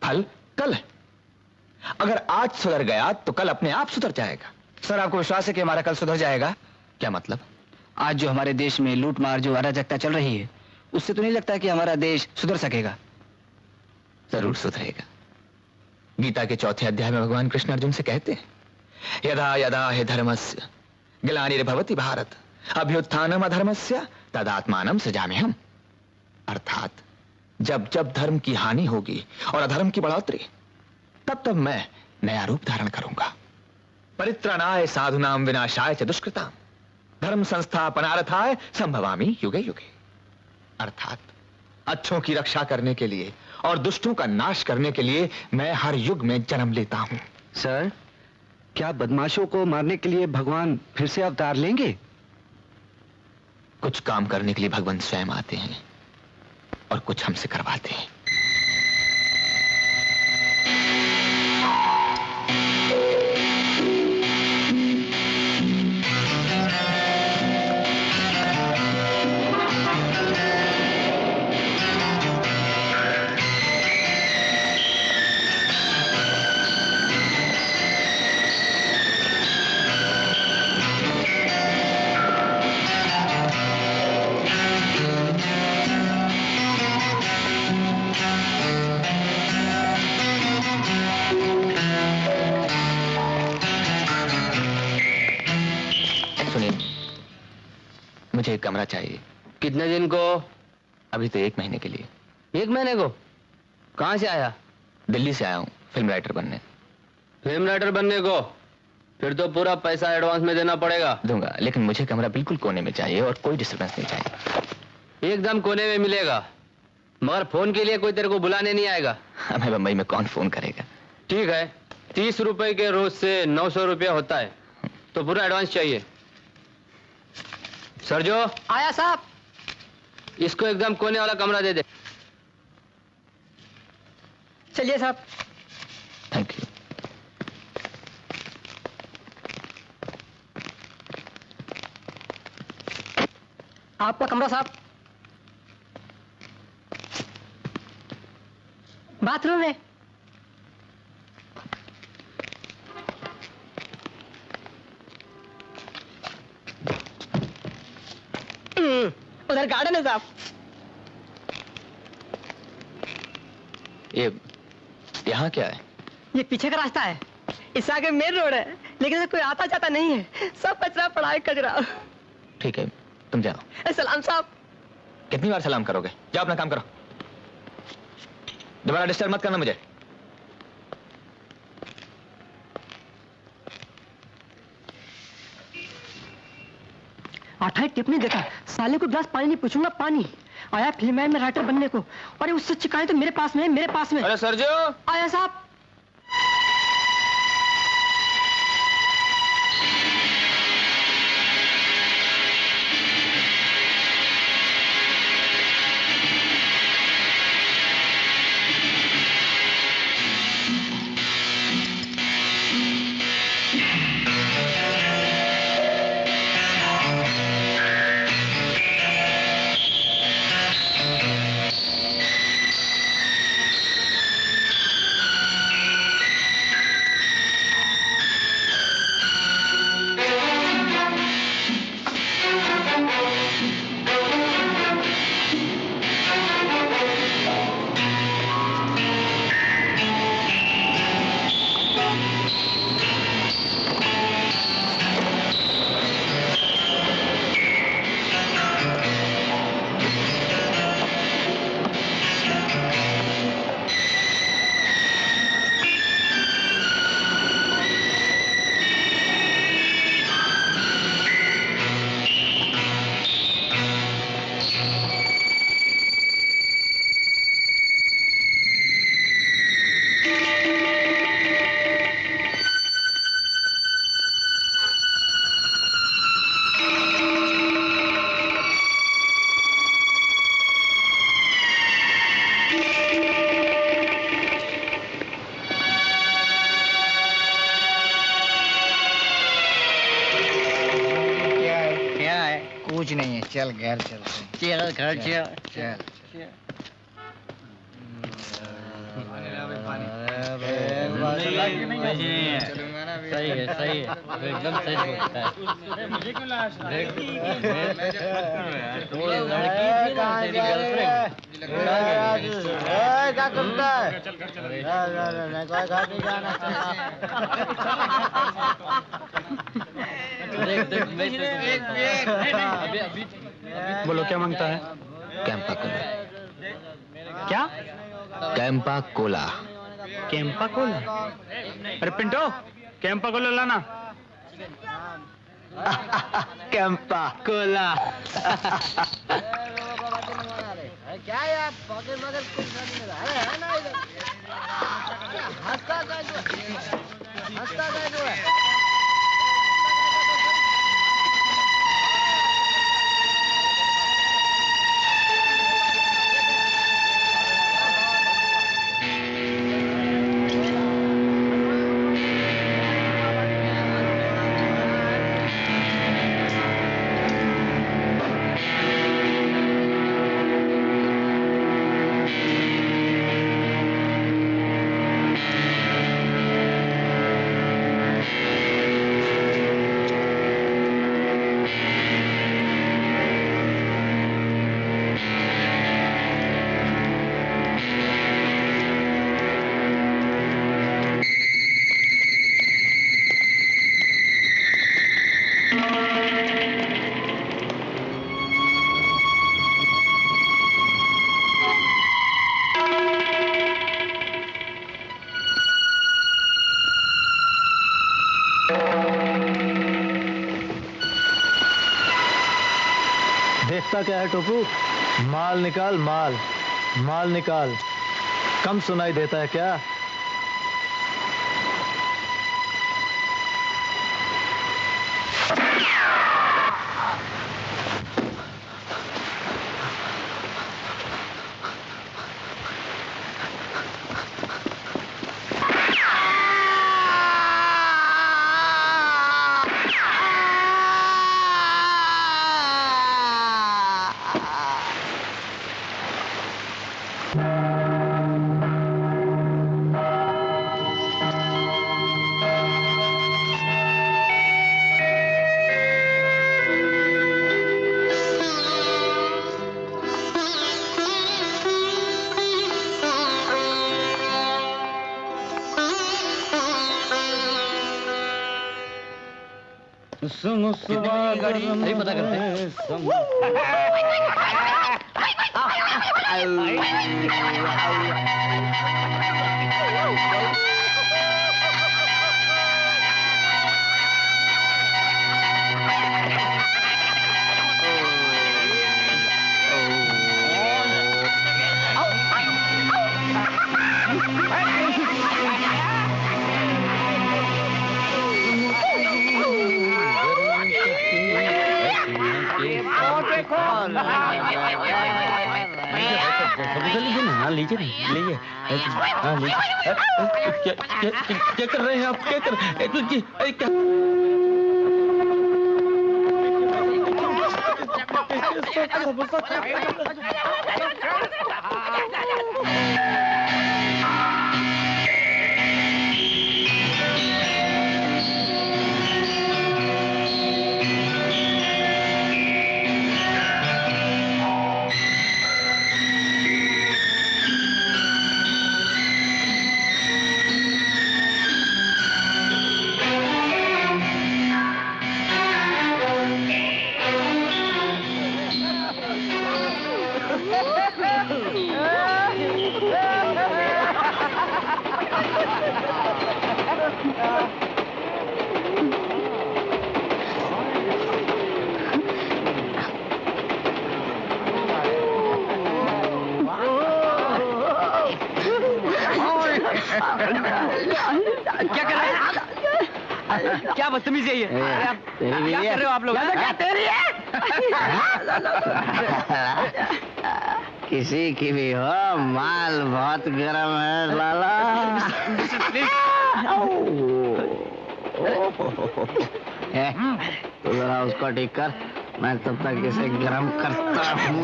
फल कल है। अगर आज सुधर गया तो कल अपने आप सुधर जाएगा। सर, आपको विश्वास है कि हमारा कल सुधर जाएगा? क्या मतलब? आज जो हमारे देश में लूट मार, जो अराजकता चल रही है, उससे तो नहीं लगता कि हमारा देश सुधर सकेगा? जरूर सुधरेगा। गीता के 4थे अध्याय में भगवान कृष्ण अर्जुन से कहते हैं, यदा यदा हि धर्मस्य ग्लानिर्भवति भारत अभ्युत्थानम अधर्मस्य तदात्मानं सृजाम्यहम्। अर्थात जब जब धर्म की हानि होगी और अधर्म की बढ़ोतरी, तब तब मैं नया रूप धारण करूंगा। परित्राणाय साधुनाम विनाशाय च दुष्कृताम धर्म संस्थापनार्थाय संभवामि युगे युगे। अर्थात अच्छों की रक्षा करने के लिए और दुष्टों का नाश करने के लिए मैं हर युग में जन्म लेता हूं। सर, क्या बदमाशों को मारने के लिए भगवान फिर से अवतार लेंगे? कुछ काम करने के लिए भगवान स्वयं आते हैं और कुछ हमसे करवाते हैं। मुझे एक कमरा चाहिए। कितने दिन को? अभी तो 1 महीने के लिए। 1 महीने को? कहां से आया? दिल्ली से आया हूं। फिल्म राइटर बनने। फिल्म राइटर बनने को फिर तो पूरा पैसा एडवांस में देना पड़ेगा। दूंगा, लेकिन मुझे कमरा बिल्कुल कोने में चाहिए और कोई डिस्टर्बेंस नहीं चाहिए। एकदम कोने में मिलेगा, मगर फोन के लिए कोई तेरे को बुलाने नहीं आएगा। हमें बम्बई में कौन फोन करेगा। ठीक है, 30 रुपए के रोज से 900 रुपया होता है, तो पूरा एडवांस चाहिए। सरजो आया साहब। इसको एकदम कोने वाला कमरा दे दे। चलिए साहब। Thank you. आपका कमरा साहब। बाथरूम में। उधर गार्डन है साहब। ये यहाँ क्या है? ये पीछे का रास्ता है, इस आगे मेन रोड है, लेकिन कोई आता जाता नहीं है, सब कचरा पड़ा है, कचरा। ठीक है, तुम जाओ। सलाम साहब। कितनी बार सलाम करोगे? जाओ अपना काम करो, दोबारा डिस्टर्ब मत करना मुझे। आठा टिप नहीं देखा, साले को गिलास पानी नहीं पूछूंगा, पानी आया फिल्म में राइटर बनने को। अरे उससे शिकायत तो मेरे पास में है, मेरे पास में। अरे सरजो आया साहब। कुछ नहीं है, चल घर चलते हैं। चल घर चल। सही है, सही है, एकदम सही बोलता है। मुझे क्यों लाश? क्या करता है? बोलो क्या मांगता है? कैंपा कोला। क्या? कैंपा कोला। कैंपा कोला? अरे पिंटो, कैंपा कोला लाना। कैंपा कोला। क्या यार पॉकेट मगर कुछ नहीं मिला है ना इधर। हंसता जो है। होता क्या है टोपू? माल निकाल, माल माल निकाल। कम सुनाई देता है क्या? अरे पता करते हाँ लीजिए लीजिए। हाँ लीजिए। क्या कर रहे हैं आप? क्या कर क्या क्या कर रहे हैं? क्या बदतमीजी है ये? क्या कर रहे हो आप लोग? क्या तेरी है? किसी की भी हो, माल बहुत गर्म है लाला। तो जरा उसको ठीक कर, मैं तब तक इसे गर्म करता हूँ।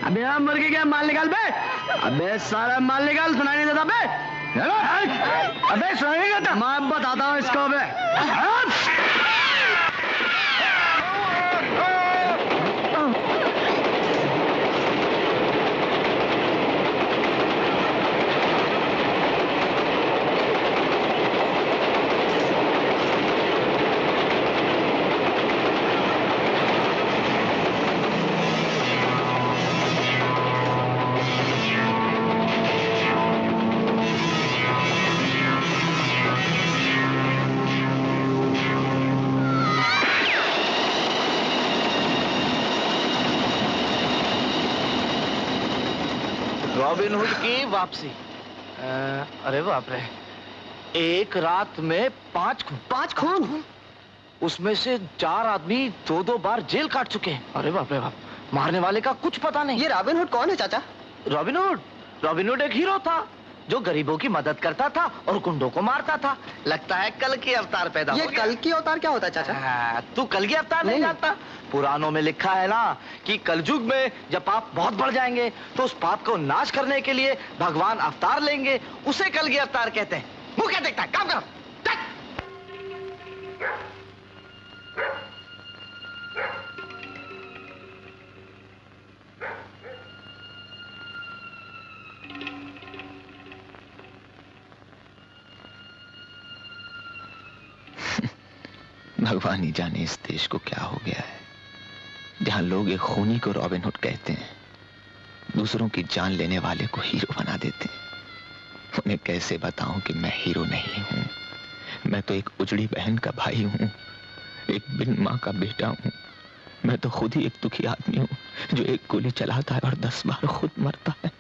अबे हम मुर्गी क्या माल निकाल बे? अबे सारा माल निकाल, सुनाई नहीं देता बे? अबे सुनाई नहीं देता? मैं बताता हूँ इसको बे। रॉबिन हुड की वापसी। अरे बाप रे, एक रात में 5 खून, उसमें से 4 आदमी 2-2 बार जेल काट चुके हैं। अरे बाप रे बाप, मारने वाले का कुछ पता नहीं। ये रॉबिन हुड कौन है चाचा? रॉबिन हुड एक हीरो था जो गरीबों की मदद करता था और गुंडों को मारता था। लगता है कल की अवतार पैदा हो गया। ये कल की अवतार क्या होता है चाचा? तू कल की अवतार नहीं जानता? पुराणों में लिखा है ना कि कलयुग में जब पाप बहुत बढ़ जाएंगे तो उस पाप को नाश करने के लिए भगवान अवतार लेंगे, उसे कल की अवतार कहते हैं। मुंह क्या देखता है? काम करो। भगवान ही जाने इस देश को क्या हो गया है, जहां लोग एक खूनी को रॉबिन हुड कहते हैं, दूसरों की जान लेने वाले को हीरो बना देते हैं। उन्हें कैसे बताऊं कि मैं हीरो नहीं हूं, मैं तो एक उजड़ी बहन का भाई हूं एक बिन माँ का बेटा हूँ। मैं तो खुद ही एक दुखी आदमी हूँ जो एक गोली चलाता है और 10 बार खुद मरता है।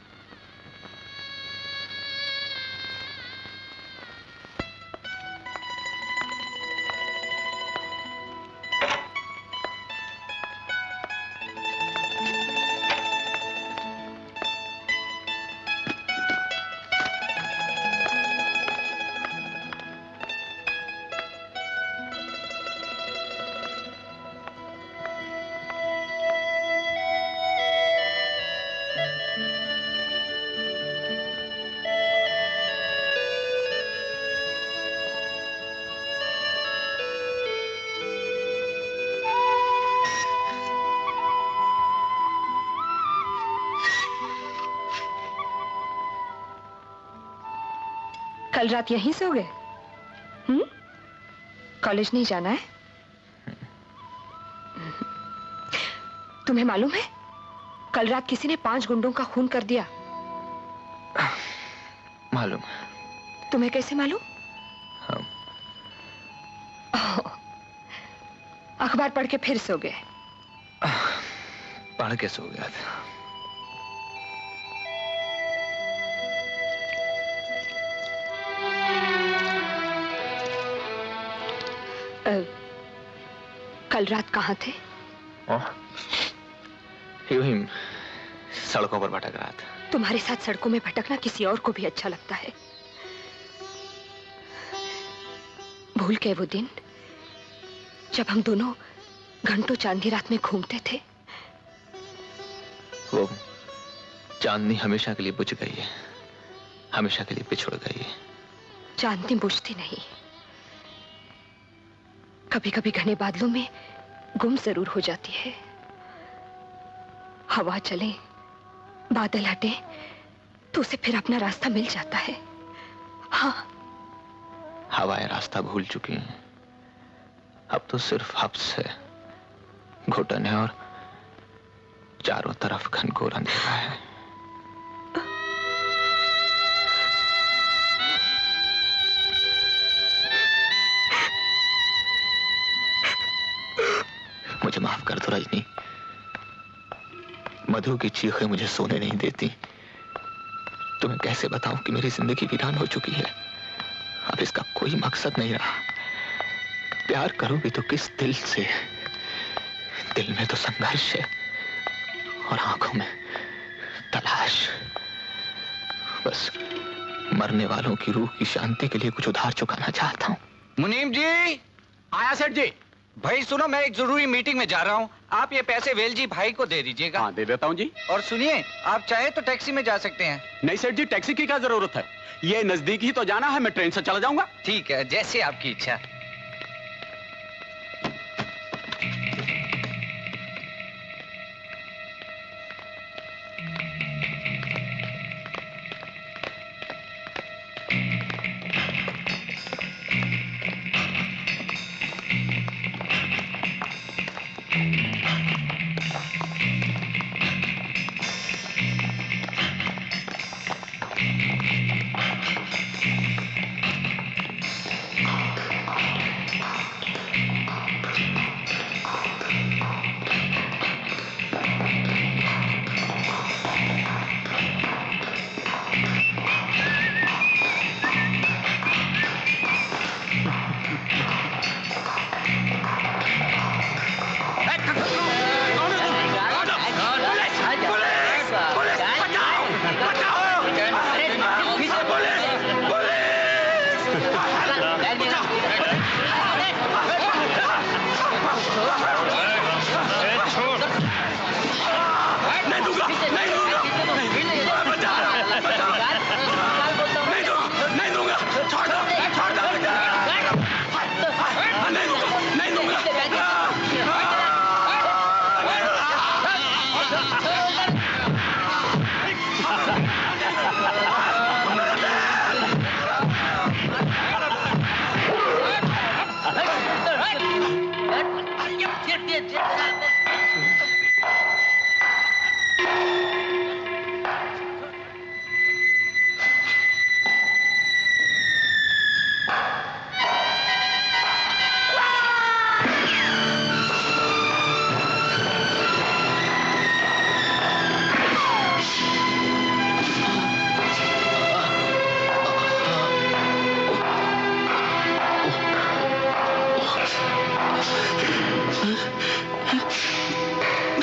कल रात यहीं सो गए? कॉलेज नहीं जाना है? तुम्हें मालूम है कल रात किसी ने 5 गुंडों का खून कर दिया? मालूम। तुम्हें कैसे मालूम? अखबार पढ़ के फिर सो गए? पढ़ के सो गया था। कल रात कहाँ थे? यूं ही सड़कों पर भटक रहा था। तुम्हारे साथ सड़कों में भटकना किसी और को भी अच्छा लगता है। भूल गए वो दिन जब हम दोनों घंटों चांदनी रात में घूमते थे? वो चांदनी हमेशा के लिए बुझ गई है, हमेशा के लिए पिछड़ गई है। चांदनी बुझती नहीं, कभी कभी घने बादलों में गुम जरूर हो जाती है। हवा चले, बादल हटे तो उसे फिर अपना रास्ता मिल जाता है। हाँ, हवाएं रास्ता भूल चुकी हैं। अब तो सिर्फ हब्स है, घुटन है और चारों तरफ घनघोर अंधेरा है। मुझे माफ कर दो रजनी। मधु की चीखें मुझे सोने नहीं देती। तुम्हें कैसे बताऊं कि मेरी जिंदगी वीरान हो चुकी है। अब इसका कोई मकसद नहीं रहा। प्यार करोगी तो किस दिल से? दिल में तो संघर्ष है और आंखों में तलाश। बस मरने वालों की रूह की शांति के लिए कुछ उधार चुकाना चाहता हूं। मुनीम जी। आया सेठ जी। भाई सुनो, मैं एक जरूरी मीटिंग में जा रहा हूँ। आप ये पैसे वेलजी भाई को दे दीजिएगा। हाँ, दे देता हूँ जी। और सुनिए, आप चाहे तो टैक्सी में जा सकते हैं। नहीं सेठ जी, टैक्सी की क्या जरूरत है? ये नजदीक ही तो जाना है, मैं ट्रेन से चला जाऊंगा। ठीक है, जैसे आपकी इच्छा।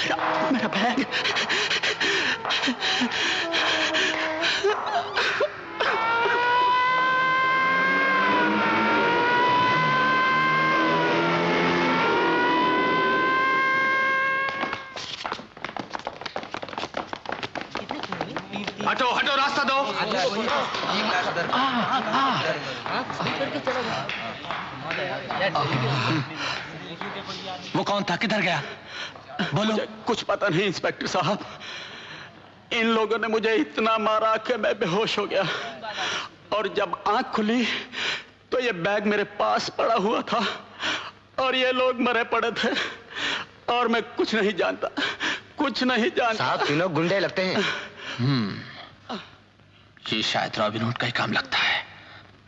मेरा बैग। हटो हटो, रास्ता दो। वो कौन था, किधर गया? बोलो। कुछ पता नहीं इंस्पेक्टर साहब, इन लोगों ने मुझे इतना मारा कि मैं बेहोश हो गया, और जब आंख खुली तो ये बैग मेरे पास पड़ा हुआ था और ये लोग मरे पड़े थे, और मैं कुछ नहीं जानता, कुछ नहीं जानता। साहब तीनों गुंडे लगते हैं। ये शायद रॉबिन हुड का ही काम लगता है।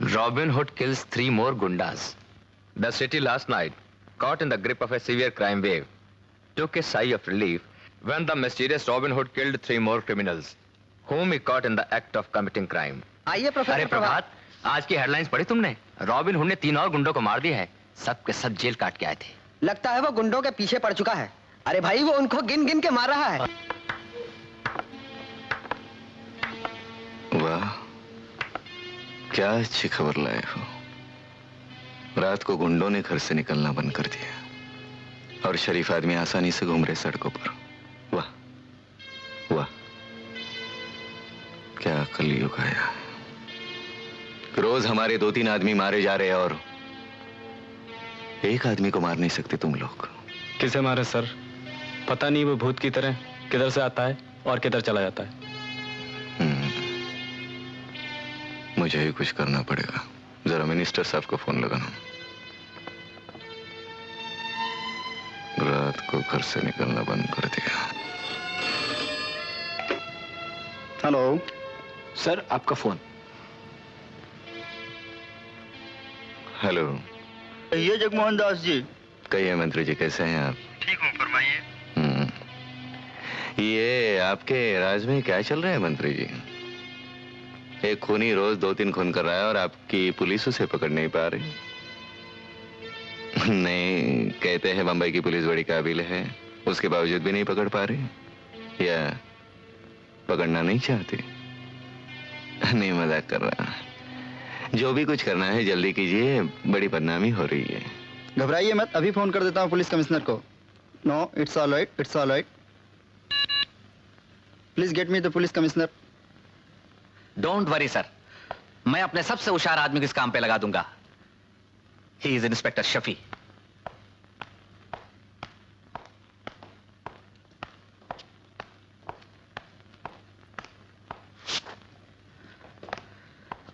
Robin Hood kills 3 more gundas. The city last night, caught in the grip of a severe crime wave, took a sigh of relief when the mysterious Robin Hood killed 3 more criminals, whom he caught in the act of committing crime. आइए professor. अरे प्रभात, आज की headlines पढ़ी तुमने? Robin hood ने 3 और गुंडों को मार दिया है। सब के सब जेल काट के आए थे। लगता है वो गुंडों के पीछे पड़ चुका है। अरे भाई, वो उनको गिन गिन के मार रहा है। वाह, क्या अच्छी खबर लाए हो। रात को गुंडों ने घर से निकलना बंद कर दिया और शरीफ आदमी आसानी से घूम रहे सड़कों पर। वाह वाह, क्या कलयुग आया। रोज हमारे 2-3 आदमी मारे जा रहे हैं और एक आदमी को मार नहीं सकते तुम लोग। किसे मारे सर? पता नहीं, वो भूत की तरह किधर से आता है और किधर चला जाता है। मुझे ही कुछ करना पड़ेगा। जरा मिनिस्टर साहब को फोन लगाना। रात को घर से निकलना बंद कर दिया। हेलो सर, आपका फोन। हेलो, ये जगमोहन दास जी। कहिए मंत्री जी, कैसे हैं आप? ठीक हूँ, फरमाइए। ये आपके राज में क्या चल रहा है मंत्री जी? एक खूनी रोज 2-3 खून कर रहा है और आपकी पुलिस उसे पकड़ नहीं पा रही। नहीं, कहते हैं बंबई की पुलिस बड़ी काबिल है, उसके बावजूद भी नहीं पकड़ पा रही, या पकड़ना नहीं चाहती? नहीं, मजाक कर रहा। जो भी कुछ करना है जल्दी कीजिए, बड़ी बदनामी हो रही है। घबराइए मत, अभी फोन कर देता हूँ पुलिस कमिश्नर को। No, it's all right, it's all right. Please get me the police commissioner. Don't worry sir, मैं अपने सबसे होशियार आदमी को इस काम पे लगा दूंगा। He is inspector Shafi.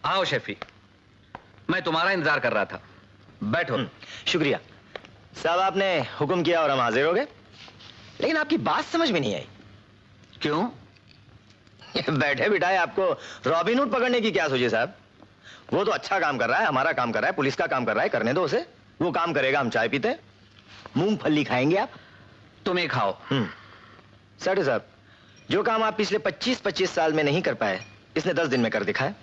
आओ शफी, मैं तुम्हारा इंतजार कर रहा था। बैठो। शुक्रिया साहब, आपने हुक्म किया और हम हाजिर हो गए। लेकिन आपकी बात समझ में नहीं आई। क्यों? बैठे बिठाए आपको रॉबिन हुड पकड़ने की क्या सोचे साहब? वो तो अच्छा काम कर रहा है, हमारा काम कर रहा है, पुलिस का काम कर रहा है, करने दो उसे। वो काम करेगा, हम चाय पीते। मूंगफली खाएंगे आप? तुम ही खाओ। सेठ साहब, जो काम आप पिछले 25-25 साल में नहीं कर पाए, इसने 10 दिन में कर दिखाया।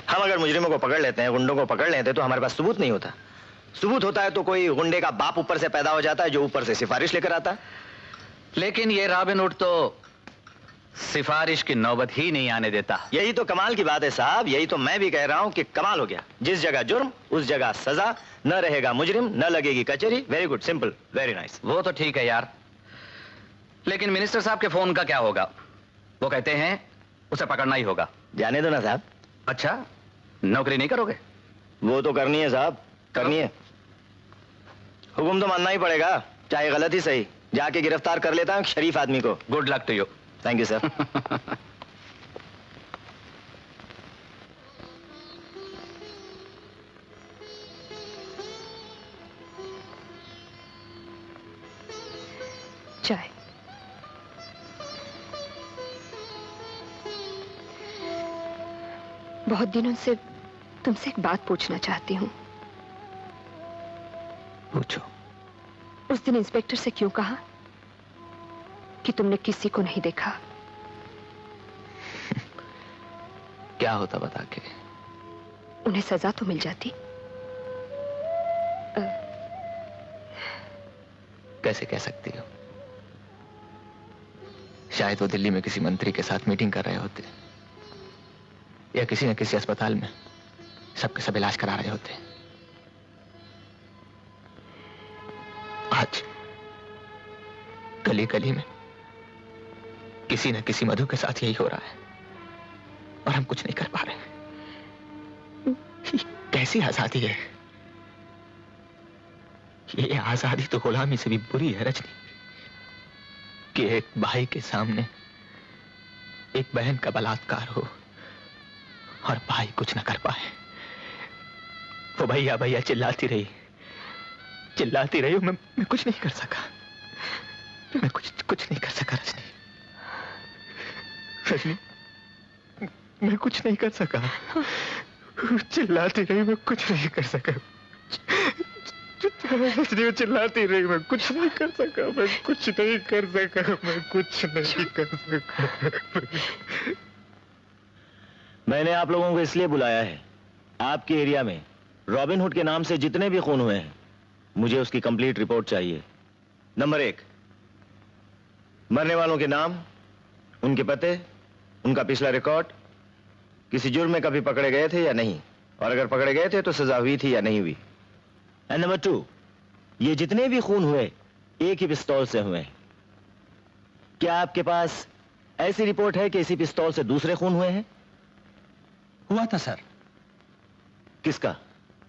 हम अगर मुजरिमों को पकड़ लेते हैं, गुंडों को पकड़ लेते, तो हमारे पास सबूत नहीं होता। सबूत होता है तो कोई गुंडे का बाप ऊपर से पैदा हो जाता है, जो ऊपर से सिफारिश लेकर आता। लेकिन ये रॉबिन हुड तो सिफारिश की नौबत ही नहीं आने देता। यही तो कमाल की बात है साहब, यही तो मैं भी कह रहा हूं कि कमाल हो गया। जिस जगह जुर्म उस जगह सजा, न रहेगा मुजरिम, न लगेगी कचहरी। Very good, simple, very nice. वो तो ठीक है यार, लेकिन मिनिस्टर साहब के फोन का क्या होगा? वो कहते हैं उसे पकड़ना ही होगा। जाने दो ना साहब। अच्छा, नौकरी नहीं करोगे? वो तो करनी है साहब, करनी है। हुक्म तो मानना ही पड़ेगा, चाहे गलत ही सही। जाके गिरफ्तार कर लेता हूं शरीफ आदमी को। Good luck to you. Thank you sir. चाय। बहुत दिनों से तुमसे एक बात पूछना चाहती हूँ। पूछो। उस दिन इंस्पेक्टर से क्यों कहा कि तुमने किसी को नहीं देखा? क्या होता बता के? उन्हें सजा तो मिल जाती। कैसे कह सकती हो? शायद वो दिल्ली में किसी मंत्री के साथ मीटिंग कर रहे होते, या किसी न किसी अस्पताल में सबके सब इलाज करा रहे होते। आज गली गली में किसी न किसी मधु के साथ यही हो रहा है और हम कुछ नहीं कर पा रहे। कैसी आजादी है ये? आजादी तो गुलामी से भी बुरी है रजनी, कि एक भाई के सामने एक बहन का बलात्कार हो और भाई कुछ न कर पाए। वो भैया भैया चिल्लाती रही मैं कुछ नहीं कर सका। मैं कुछ नहीं कर सका रजनी, मैं कुछ नहीं कर सका। चिल्लाती रही मैं कुछ नहीं कर सका। रजनी चिल्लाती रही मैं कुछ नहीं कर सका। मैंने आप लोगों को इसलिए बुलाया है, आपके एरिया में रॉबिन हुड के नाम से जितने भी खून हुए हैं, मुझे उसकी कंप्लीट रिपोर्ट चाहिए। नंबर 1, मरने वालों के नाम, उनके पते, उनका पिछला रिकॉर्ड, किसी जुर्म में कभी पकड़े गए थे या नहीं, और अगर पकड़े गए थे तो सजा हुई थी या नहीं हुई। एंड नंबर 2, ये जितने भी खून हुए एक ही पिस्तौल से हुए। क्या आपके पास ऐसी रिपोर्ट है कि इसी पिस्तौल से दूसरे खून हुए हैं? हुआ था सर। किसका?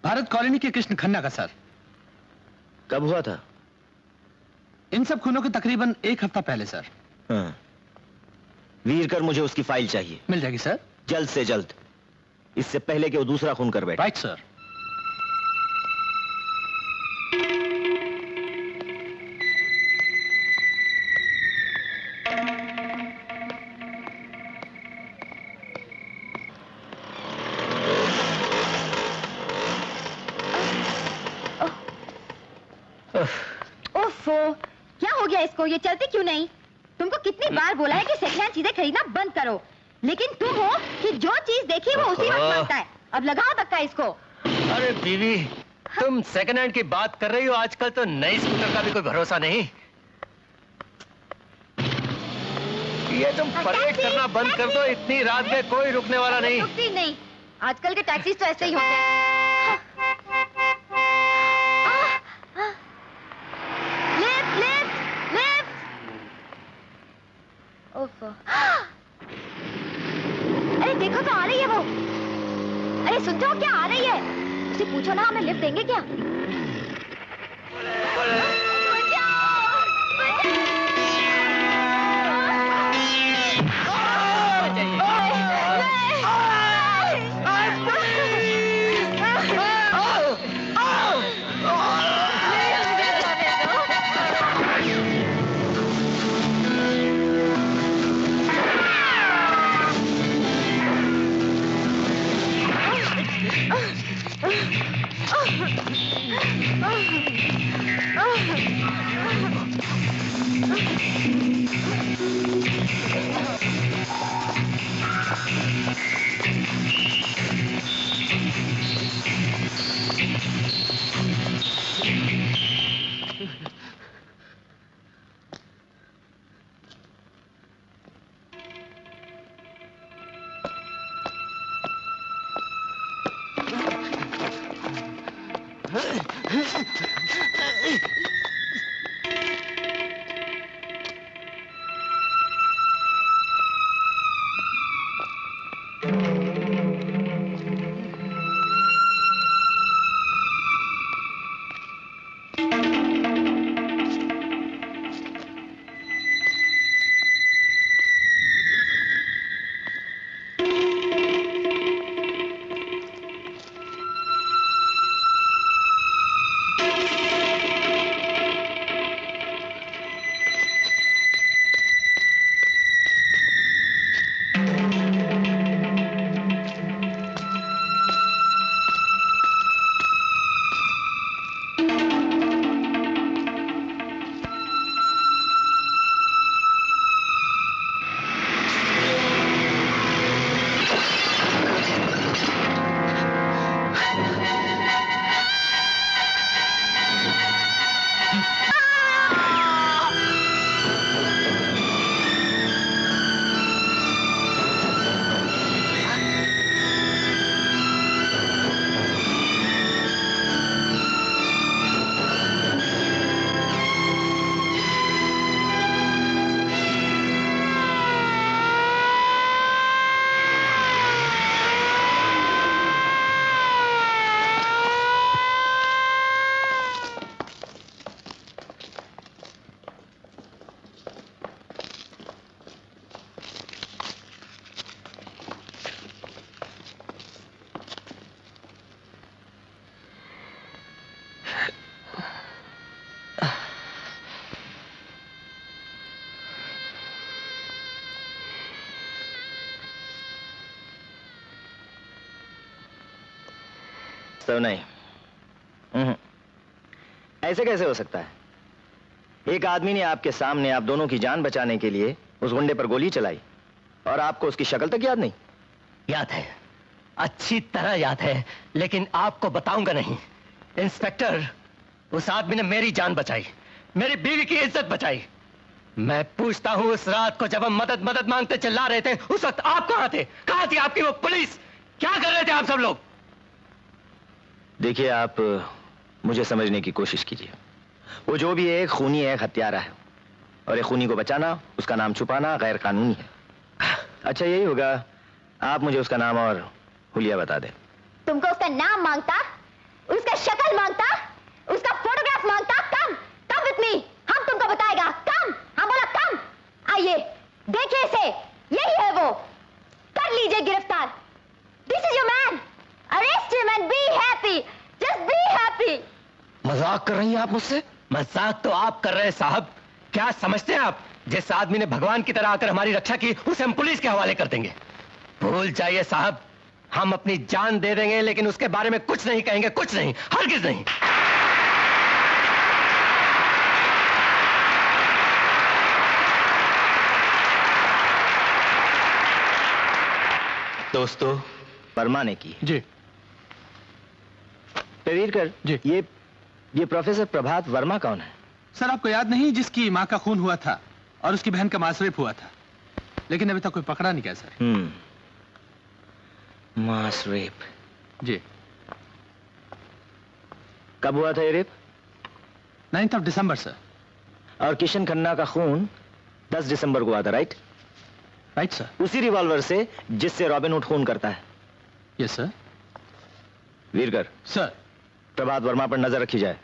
भारत कॉलोनी के कृष्ण खन्ना का सर। कब हुआ था? इन सब खूनों के तकरीबन 1 हफ्ता पहले सर। हाँ। वीरकर, मुझे उसकी फाइल चाहिए। मिल जाएगी सर, जल्द से जल्द, इससे पहले कि वो दूसरा खून कर बैठे। Right sir. ओफो, क्या हो गया इसको? ये चलती क्यों नहीं? तुमको कितनी बार बोला है कि सेकंड हैंड चीजें खरीदना बंद करो, लेकिन तुम हो कि जो चीज देखी वो उसी वक्त मांगता है। अब लगाओ धक्का इसको। अरे बीवी, तुम सेकंड हैंड की बात कर रही हो? आजकल तो नई स्कूटर का भी कोई भरोसा नहीं। ये तुम परेड करना बंद कर दो, इतनी रात में कोई रुकने वाला नहीं। रुकती नहीं, आजकल के टैक्सी तो ऐसे ही होते हैं। Lift, lift, lift. ओफो। अरे देखो तो आ रही है वो। अरे सुनते हो क्या? आ रही है। उसे पूछो ना, हमें लिफ्ट देंगे क्या? सब नहीं। ऐसे कैसे हो सकता है? एक आदमी ने आपके सामने आप दोनों की जान बचाने के लिए उस गुंडे पर गोली चलाई और आपको उसकी शक्ल तक याद नहीं? याद है, अच्छी तरह याद है, लेकिन आपको बताऊंगा नहीं। इंस्पेक्टर, उस आदमी ने मेरी जान बचाई, मेरी बीवी की इज्जत बचाई। मैं पूछता हूं, उस रात को जब हम मदद मदद मांगते चिल्ला रहे थे, उस वक्त आप कहां थे? कहां थी आपकी वो पुलिस? क्या कर रहे थे आप सब लोग? देखिए, आप मुझे समझने की कोशिश कीजिए। वो जो भी है, एक खूनी है, एक हत्यारा है, और एक खूनी को बचाना, उसका नाम छुपाना गैर कानूनी है। अच्छा, यही होगा। आप मुझे उसका नाम और हुलिया बता दे। तुमको उसका नाम मांगता, उसका शक्ल मांगता, उसका फोटोग्राफ मांगता? कम विथ मी, हम तुमको बताएगा। कम, हाँ बोला कम। आइए, देखिए इसे, यही है वो। कर लीजिए गिरफ्तार। This is your man. Arrest him and be happy. Just be happy. मजाक कर रही हैं आप मुझसे? मजाक तो आप कर रहे हैं साहब। क्या समझते हैं आप, जिस आदमी ने भगवान की तरह आकर हमारी रक्षा की, उसे हम पुलिस के हवाले कर देंगे? भूल जाइए साहब, हम अपनी जान दे देंगे, लेकिन उसके बारे में कुछ नहीं कहेंगे, कुछ नहीं, हरगिज नहीं। दोस्तों, वर्मा ने की जी। पेरीरकर जी, ये प्रोफेसर प्रभात वर्मा कौन है? सर, आपको याद नहीं, जिसकी माँ का खून हुआ था और उसकी बहन का मास रेप हुआ था, लेकिन अभी तक कोई पकड़ा नहीं गया सर। मास रेप? जी। कब हुआ था ये रेप? 9 दिसंबर सर। और किशन खन्ना का खून 10 दिसंबर को हुआ था, राइट? Right sir. उसी रिवॉल्वर से जिससे रॉबिन हुड खून करता है। Yes sir. Veerkar sir, Prabhat Verma पर नजर रखी जाए।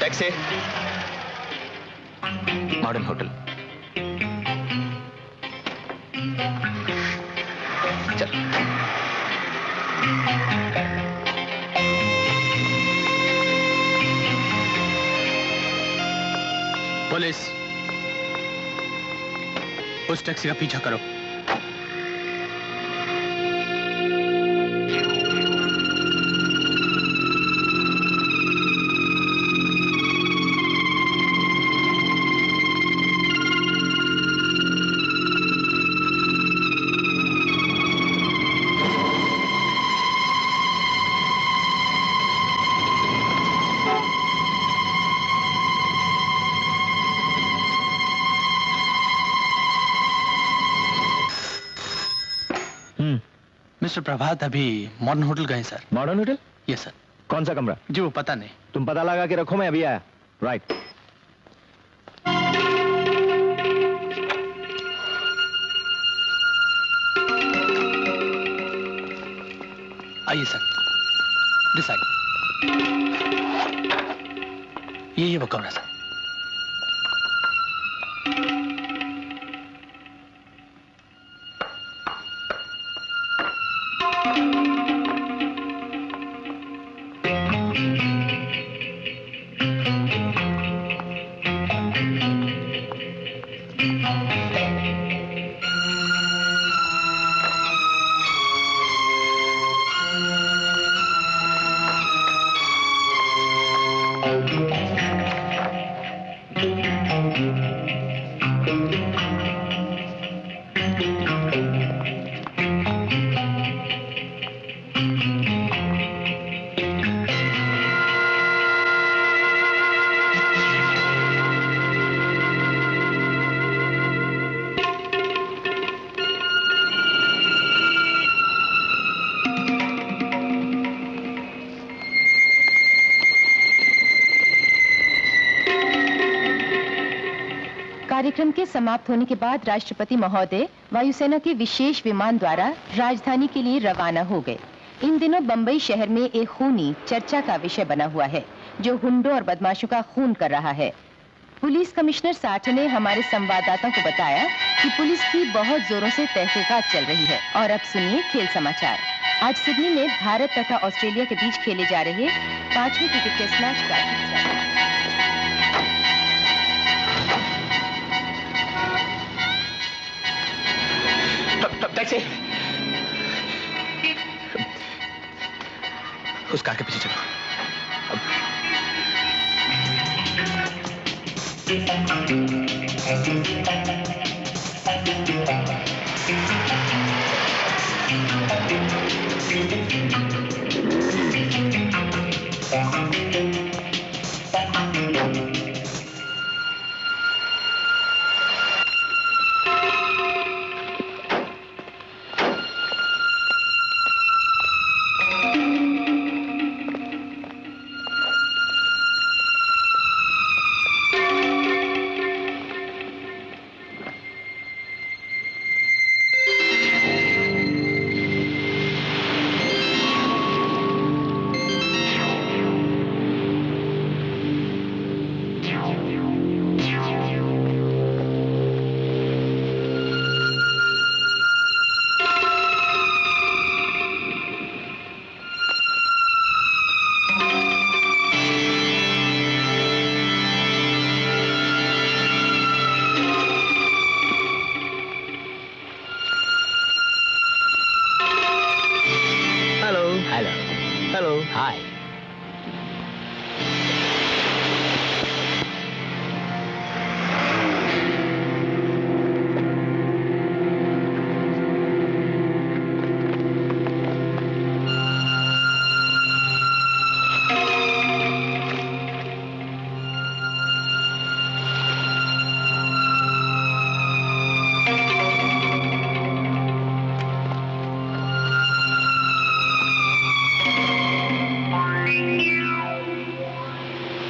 Taxi, modern hotel. चल। पुलिस, उस टैक्सी का पीछा करो। मिस्टर प्रभात अभी मॉडर्न होटल गए sir. Modern hotel? Yes sir. कौन सा कमरा? जी वो पता नहीं। तुम पता लगा के रखो, मैं अभी आया। राइट। आइए सर, दिस साइड। ये वो कमरा सर। कार्यक्रम के समाप्त होने के बाद राष्ट्रपति महोदय वायुसेना के विशेष विमान द्वारा राजधानी के लिए रवाना हो गए। इन दिनों बंबई शहर में एक खूनी चर्चा का विषय बना हुआ है, जो हुंडों और बदमाशों का खून कर रहा है। पुलिस कमिश्नर साठ ने हमारे संवाददाता को बताया कि पुलिस की बहुत जोरों से तहकीकात चल रही है। और अब सुनिए खेल समाचार। आज सिडनी में भारत तथा ऑस्ट्रेलिया के बीच खेले जा रहे 5वें क्रिकेट टेस्ट मैच का टैक्सी, उस कार के पीछे चलो। Hello. Hi.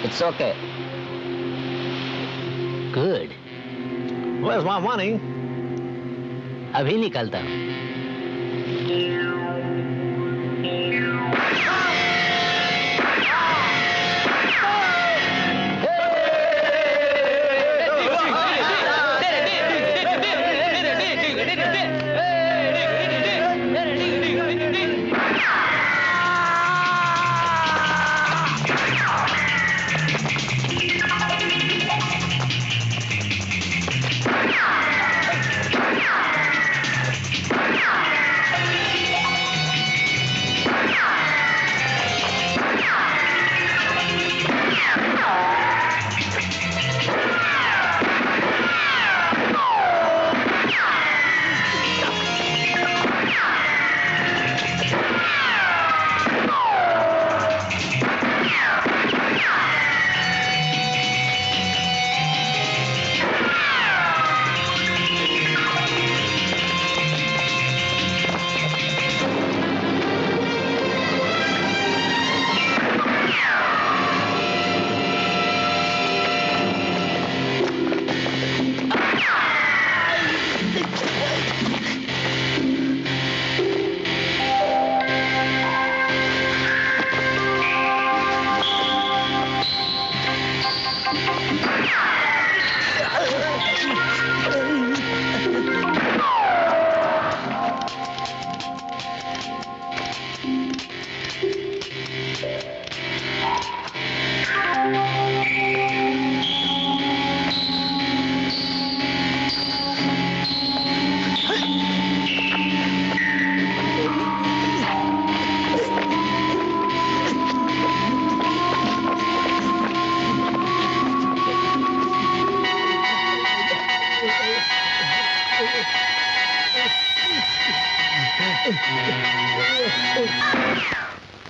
It's okay. Good. Where's my money? अभी निकलता हूँ।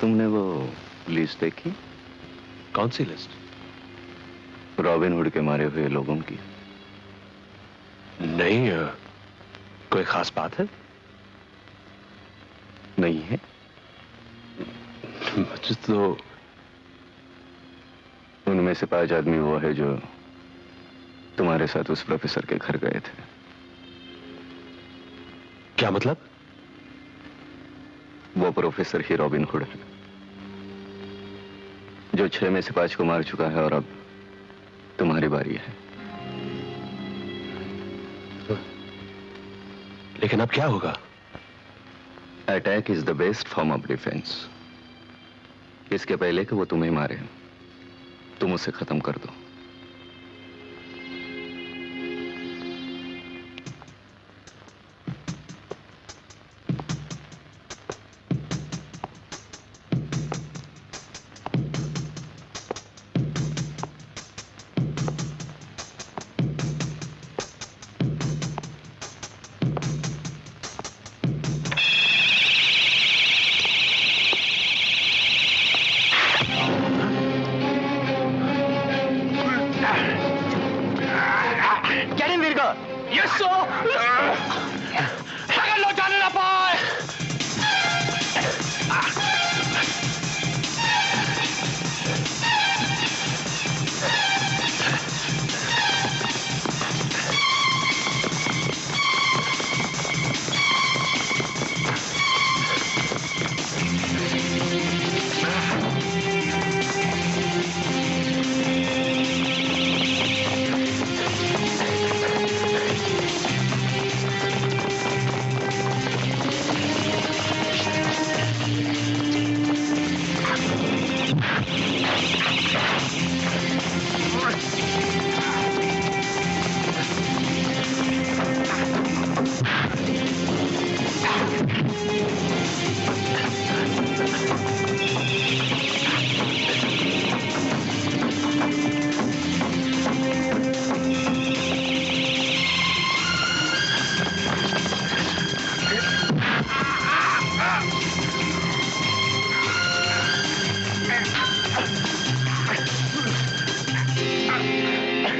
तुमने वो लिस्ट देखी? कौन सी लिस्ट? रॉबिन हुड के मारे हुए लोगों की। नहीं, कोई खास बात है? नहीं है। मुझे तो उनमें से 5 आदमी वो है जो तुम्हारे साथ उस प्रोफेसर के घर गए थे। क्या मतलब? वो प्रोफेसर ही रॉबिन हुड है, जो 6 में से 5 को मार चुका है और अब तुम्हारी बारी है। लेकिन अब क्या होगा? Attack is the best form of defence. इसके पहले कि वो तुम्हें मारे, तुम उसे खत्म कर दो।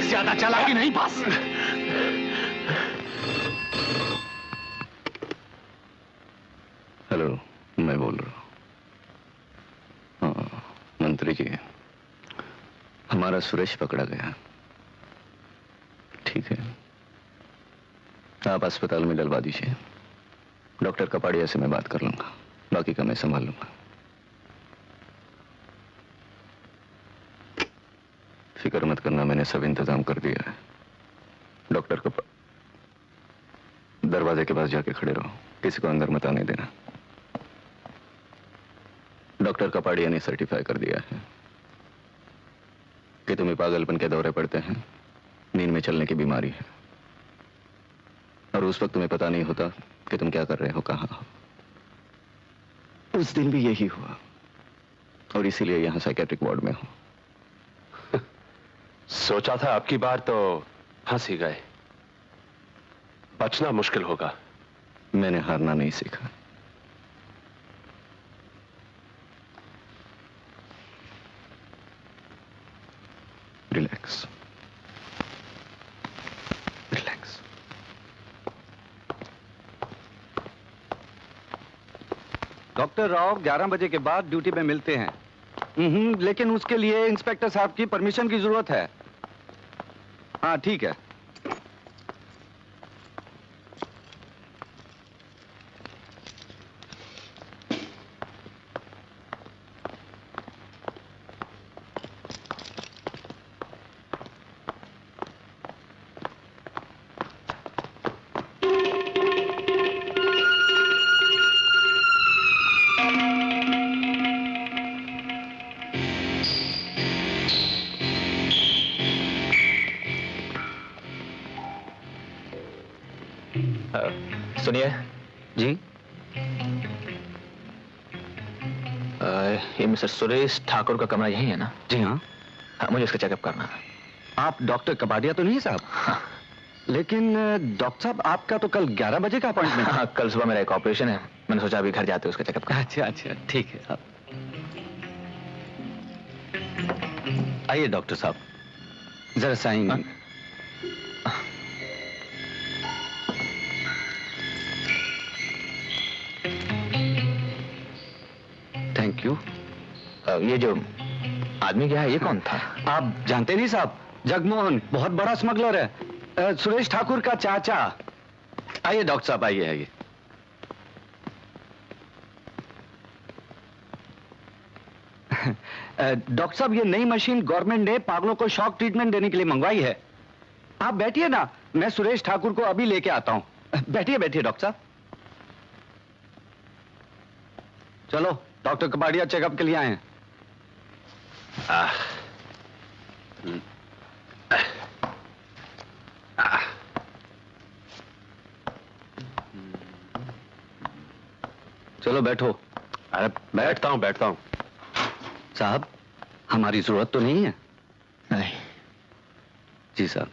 ज्यादा चालाकी नहीं बस। हेलो, मैं बोल रहा हूँ। हाँ, मंत्री जी, हमारा सुरेश पकड़ा गया। ठीक है, आप अस्पताल में डलवा दीजिए। डॉक्टर कपाड़िया से मैं बात कर लूंगा, बाकी का मैं संभाल लूंगा। फिक्र मत करना, मैंने सब इंतजाम कर दिया है। डॉक्टर दरवाजे के पास जाके खड़े रहो, किसी को अंदर मत आने देना। डॉक्टर कपाड़िया ने सर्टिफाई कर दिया है कि तुम्हें पागलपन के दौरे पड़ते हैं, नींद में चलने की बीमारी है, और उस वक्त तुम्हें पता नहीं होता कि तुम क्या कर रहे हो, कहां हो। उस दिन भी यही हुआ, और इसीलिए यहां साइकेट्रिक वार्ड में हो। सोचा था आपकी बार तो फंस ही गए, बचना मुश्किल होगा। मैंने हारना नहीं सीखा। Relax, relax. डॉक्टर राव 11 बजे के बाद ड्यूटी में मिलते हैं। लेकिन उसके लिए इंस्पेक्टर साहब की परमिशन की जरूरत है। हाँ ठीक है। सुनिए जी, ये मिस्टर सुरेश ठाकुर का कमरा यही है ना? जी हाँ। मुझे इसका चेकअप करना है। आप डॉक्टर कपाड़िया तो नहीं साहब? हाँ। लेकिन डॉक्टर साहब, आपका तो कल 11 बजे का अपॉइंटमेंट है। हाँ, कल सुबह मेरा एक ऑपरेशन है, मैंने सोचा अभी घर जाते उसका चेकअप कर। अच्छा अच्छा, ठीक है साहब। आइए डॉक्टर साहब, जरा साइन। Thank you. ये जो आदमी क्या है, ये कौन था? आप जानते नहीं साहब, जगमोहन बहुत बड़ा स्मगलर है, सुरेश ठाकुर का चाचा। आइए डॉक्टर साहब, आइए आइए। डॉक्टर साहब, ये नई मशीन गवर्नमेंट ने पागलों को शॉक ट्रीटमेंट देने के लिए मंगवाई है। आप बैठिए ना, मैं सुरेश ठाकुर को अभी लेके आता हूं। बैठिए बैठिए डॉक्टर साहब। चलो, डॉक्टर कपाड़िया चेकअप के लिए आए हैं। चलो बैठो। अरे बैठता हूं। साहब, हमारी जरूरत तो नहीं है? नहीं। जी साहब।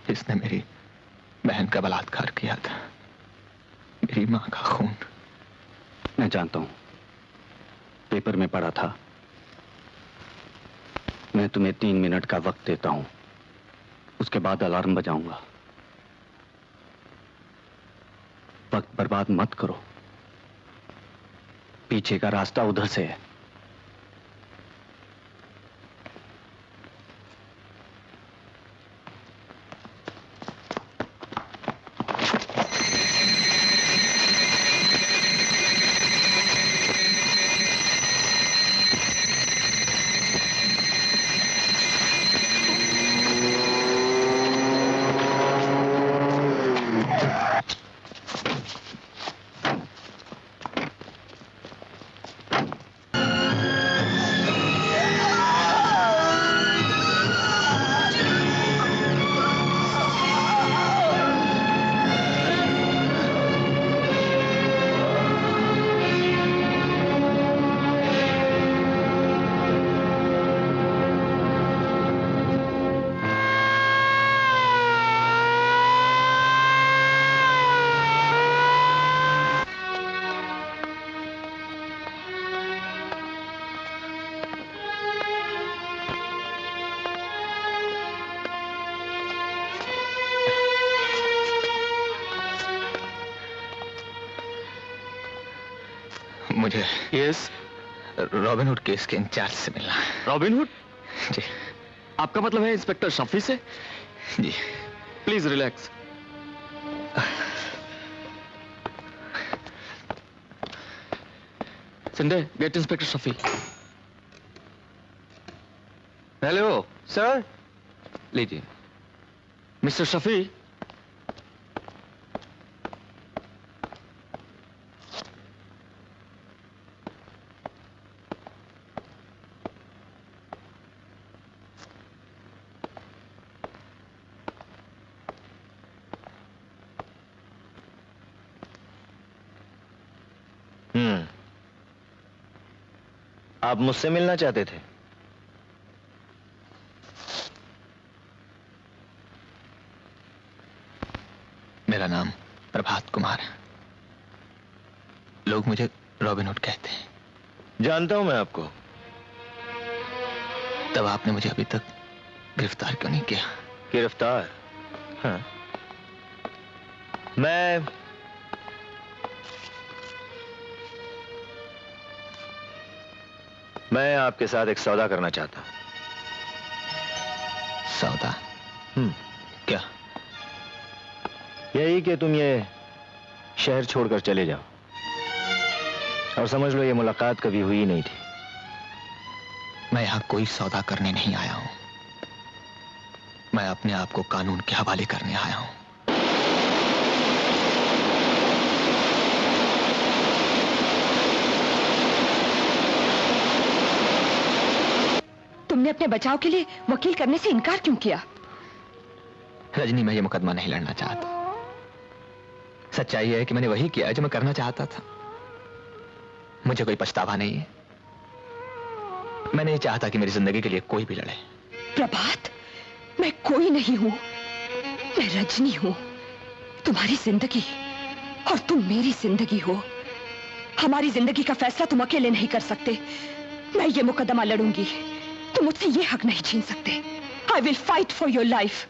इसने मेरी बहन का बलात्कार किया था, मेरी मां का खून। मैं जानता हूं, पेपर में पढ़ा था। मैं तुम्हें 3 मिनट का वक्त देता हूं, उसके बाद अलार्म बजाऊंगा। वक्त बर्बाद मत करो, पीछे का रास्ता उधर से है। मुझे रॉबिनहुड केस के इंचार्ज से मिलना है। रॉबिनहुड? जी। आपका मतलब है इंस्पेक्टर शफी से? जी। Please relax. Sunday, get inspector Shafi. Hello sir. लीजिए। मिस्टर शफी, आप मुझसे मिलना चाहते थे? मेरा नाम प्रभात कुमार है। लोग मुझे रॉबिन हुड कहते हैं। जानता हूं मैं आपको। तब आपने मुझे अभी तक गिरफ्तार क्यों नहीं किया? गिरफ्तार? हाँ। मैं आपके साथ एक सौदा करना चाहता हूं। सौदा? क्या? यही कि तुम ये शहर छोड़कर चले जाओ और समझ लो ये मुलाकात कभी हुई नहीं थी। मैं यहां कोई सौदा करने नहीं आया हूं। मैं अपने आप को कानून के हवाले करने आया हूं। तुमने अपने बचाव के लिए वकील करने से इनकार क्यों किया? रजनी, मैं ये मुकदमा नहीं लड़ना चाहता। सच्चाई है कि मैंने वही किया जो मैं करना चाहता था। मुझे कोई पछतावा नहीं है। मैं नहीं चाहता कि मेरी जिंदगी के लिए कोई भी लड़े। प्रभात, मैं कोई नहीं हूं। मैं रजनी हूं, तुम्हारी जिंदगी, और तुम मेरी जिंदगी हो। हमारी जिंदगी का फैसला तुम अकेले नहीं कर सकते। मैं ये मुकदमा लड़ूंगी। तुम मुझसे ये हक नहीं छीन सकते। I will fight for your life.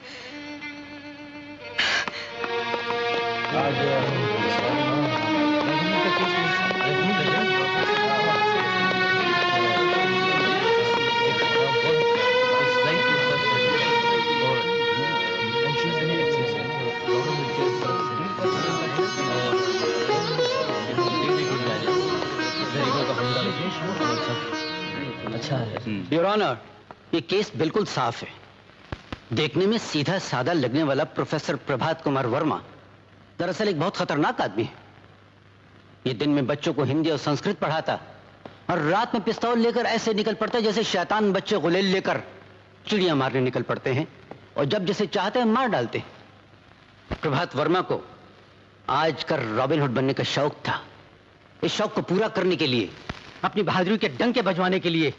अच्छा है योर ऑनर, ये केस बिल्कुल साफ है। देखने में सीधा साधा लगने वाला प्रोफेसर प्रभात कुमार वर्मा दरअसल एक बहुत खतरनाक आदमी है। ये दिन में बच्चों को हिंदी और संस्कृत पढ़ाता और रात में पिस्तौल लेकर ऐसे निकल पड़ता जैसे शैतान बच्चे गुलेल लेकर चिड़िया मारने निकल पड़ते हैं और जब जैसे चाहते हैं मार डालते हैं। प्रभात वर्मा को आज कर रॉबिन हुड बनने का शौक था। इस शौक को पूरा करने के लिए, अपनी बहादुरी के डंके बजवाने के लिए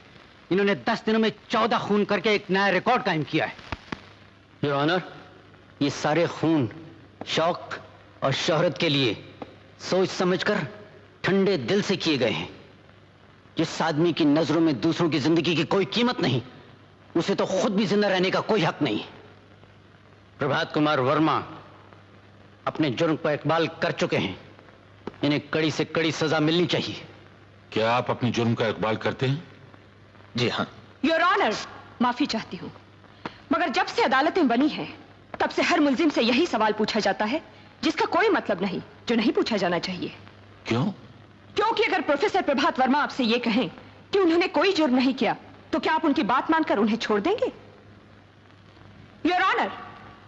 इन्होंने 10 दिनों में 14 खून करके एक नया रिकॉर्ड कायम किया है। योर ऑनर, ये सारे खून शौक और शोहरत के लिए सोच समझकर ठंडे दिल से किए गए हैं। जिस आदमी की नजरों में दूसरों की जिंदगी की कोई कीमत नहीं, उसे तो खुद भी जिंदा रहने का कोई हक नहीं। प्रभात कुमार वर्मा अपने जुर्म पर इकबाल कर चुके हैं। इन्हें कड़ी से कड़ी सजा मिलनी चाहिए। क्या आप अपने जुर्म का इकबाल करते हैं? जी हाँ। योर ऑनर, माफी चाहती हूँ, मगर जब से अदालतें बनी हैं, तब से हर मुल्जिम से यही सवाल पूछा जाता है जिसका कोई मतलब नहीं, जो नहीं पूछा जाना चाहिए। क्यों? क्योंकि अगर प्रोफेसर प्रभात वर्मा आपसे ये कहें कि उन्होंने कोई जुर्म नहीं किया, तो क्या आप उनकी बात मानकर उन्हें छोड़ देंगे? योर ऑनर,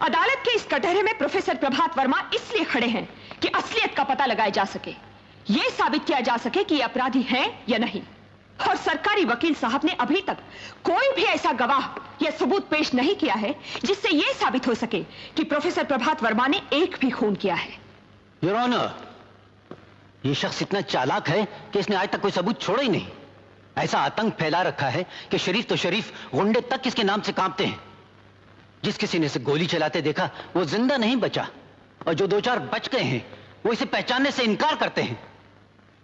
अदालत के इस कटहरे में प्रोफेसर प्रभात वर्मा इसलिए खड़े हैं कि असलियत का पता लगाया जा सके, यह साबित किया जा सके कि ये अपराधी हैं या नहीं। और सरकारी वकील साहब ने अभी तक कोई भी ऐसा गवाह या सबूत पेश नहीं किया है जिससे यह साबित हो सके कि प्रोफेसर प्रभात वर्मा ने एक भी खून किया है। योर ऑनर, ये शख्स इतना चालाक है कि इसने आज तक कोई सबूत छोड़ा ही नहीं। ऐसा आतंक फैला रखा है कि शरीफ तो शरीफ, गुंडे तक इसके नाम से कांपते हैं। जिस किसी ने इसे गोली चलाते देखा वो जिंदा नहीं बचा, और जो 2-4 बच गए हैं वो इसे पहचानने से इनकार करते हैं,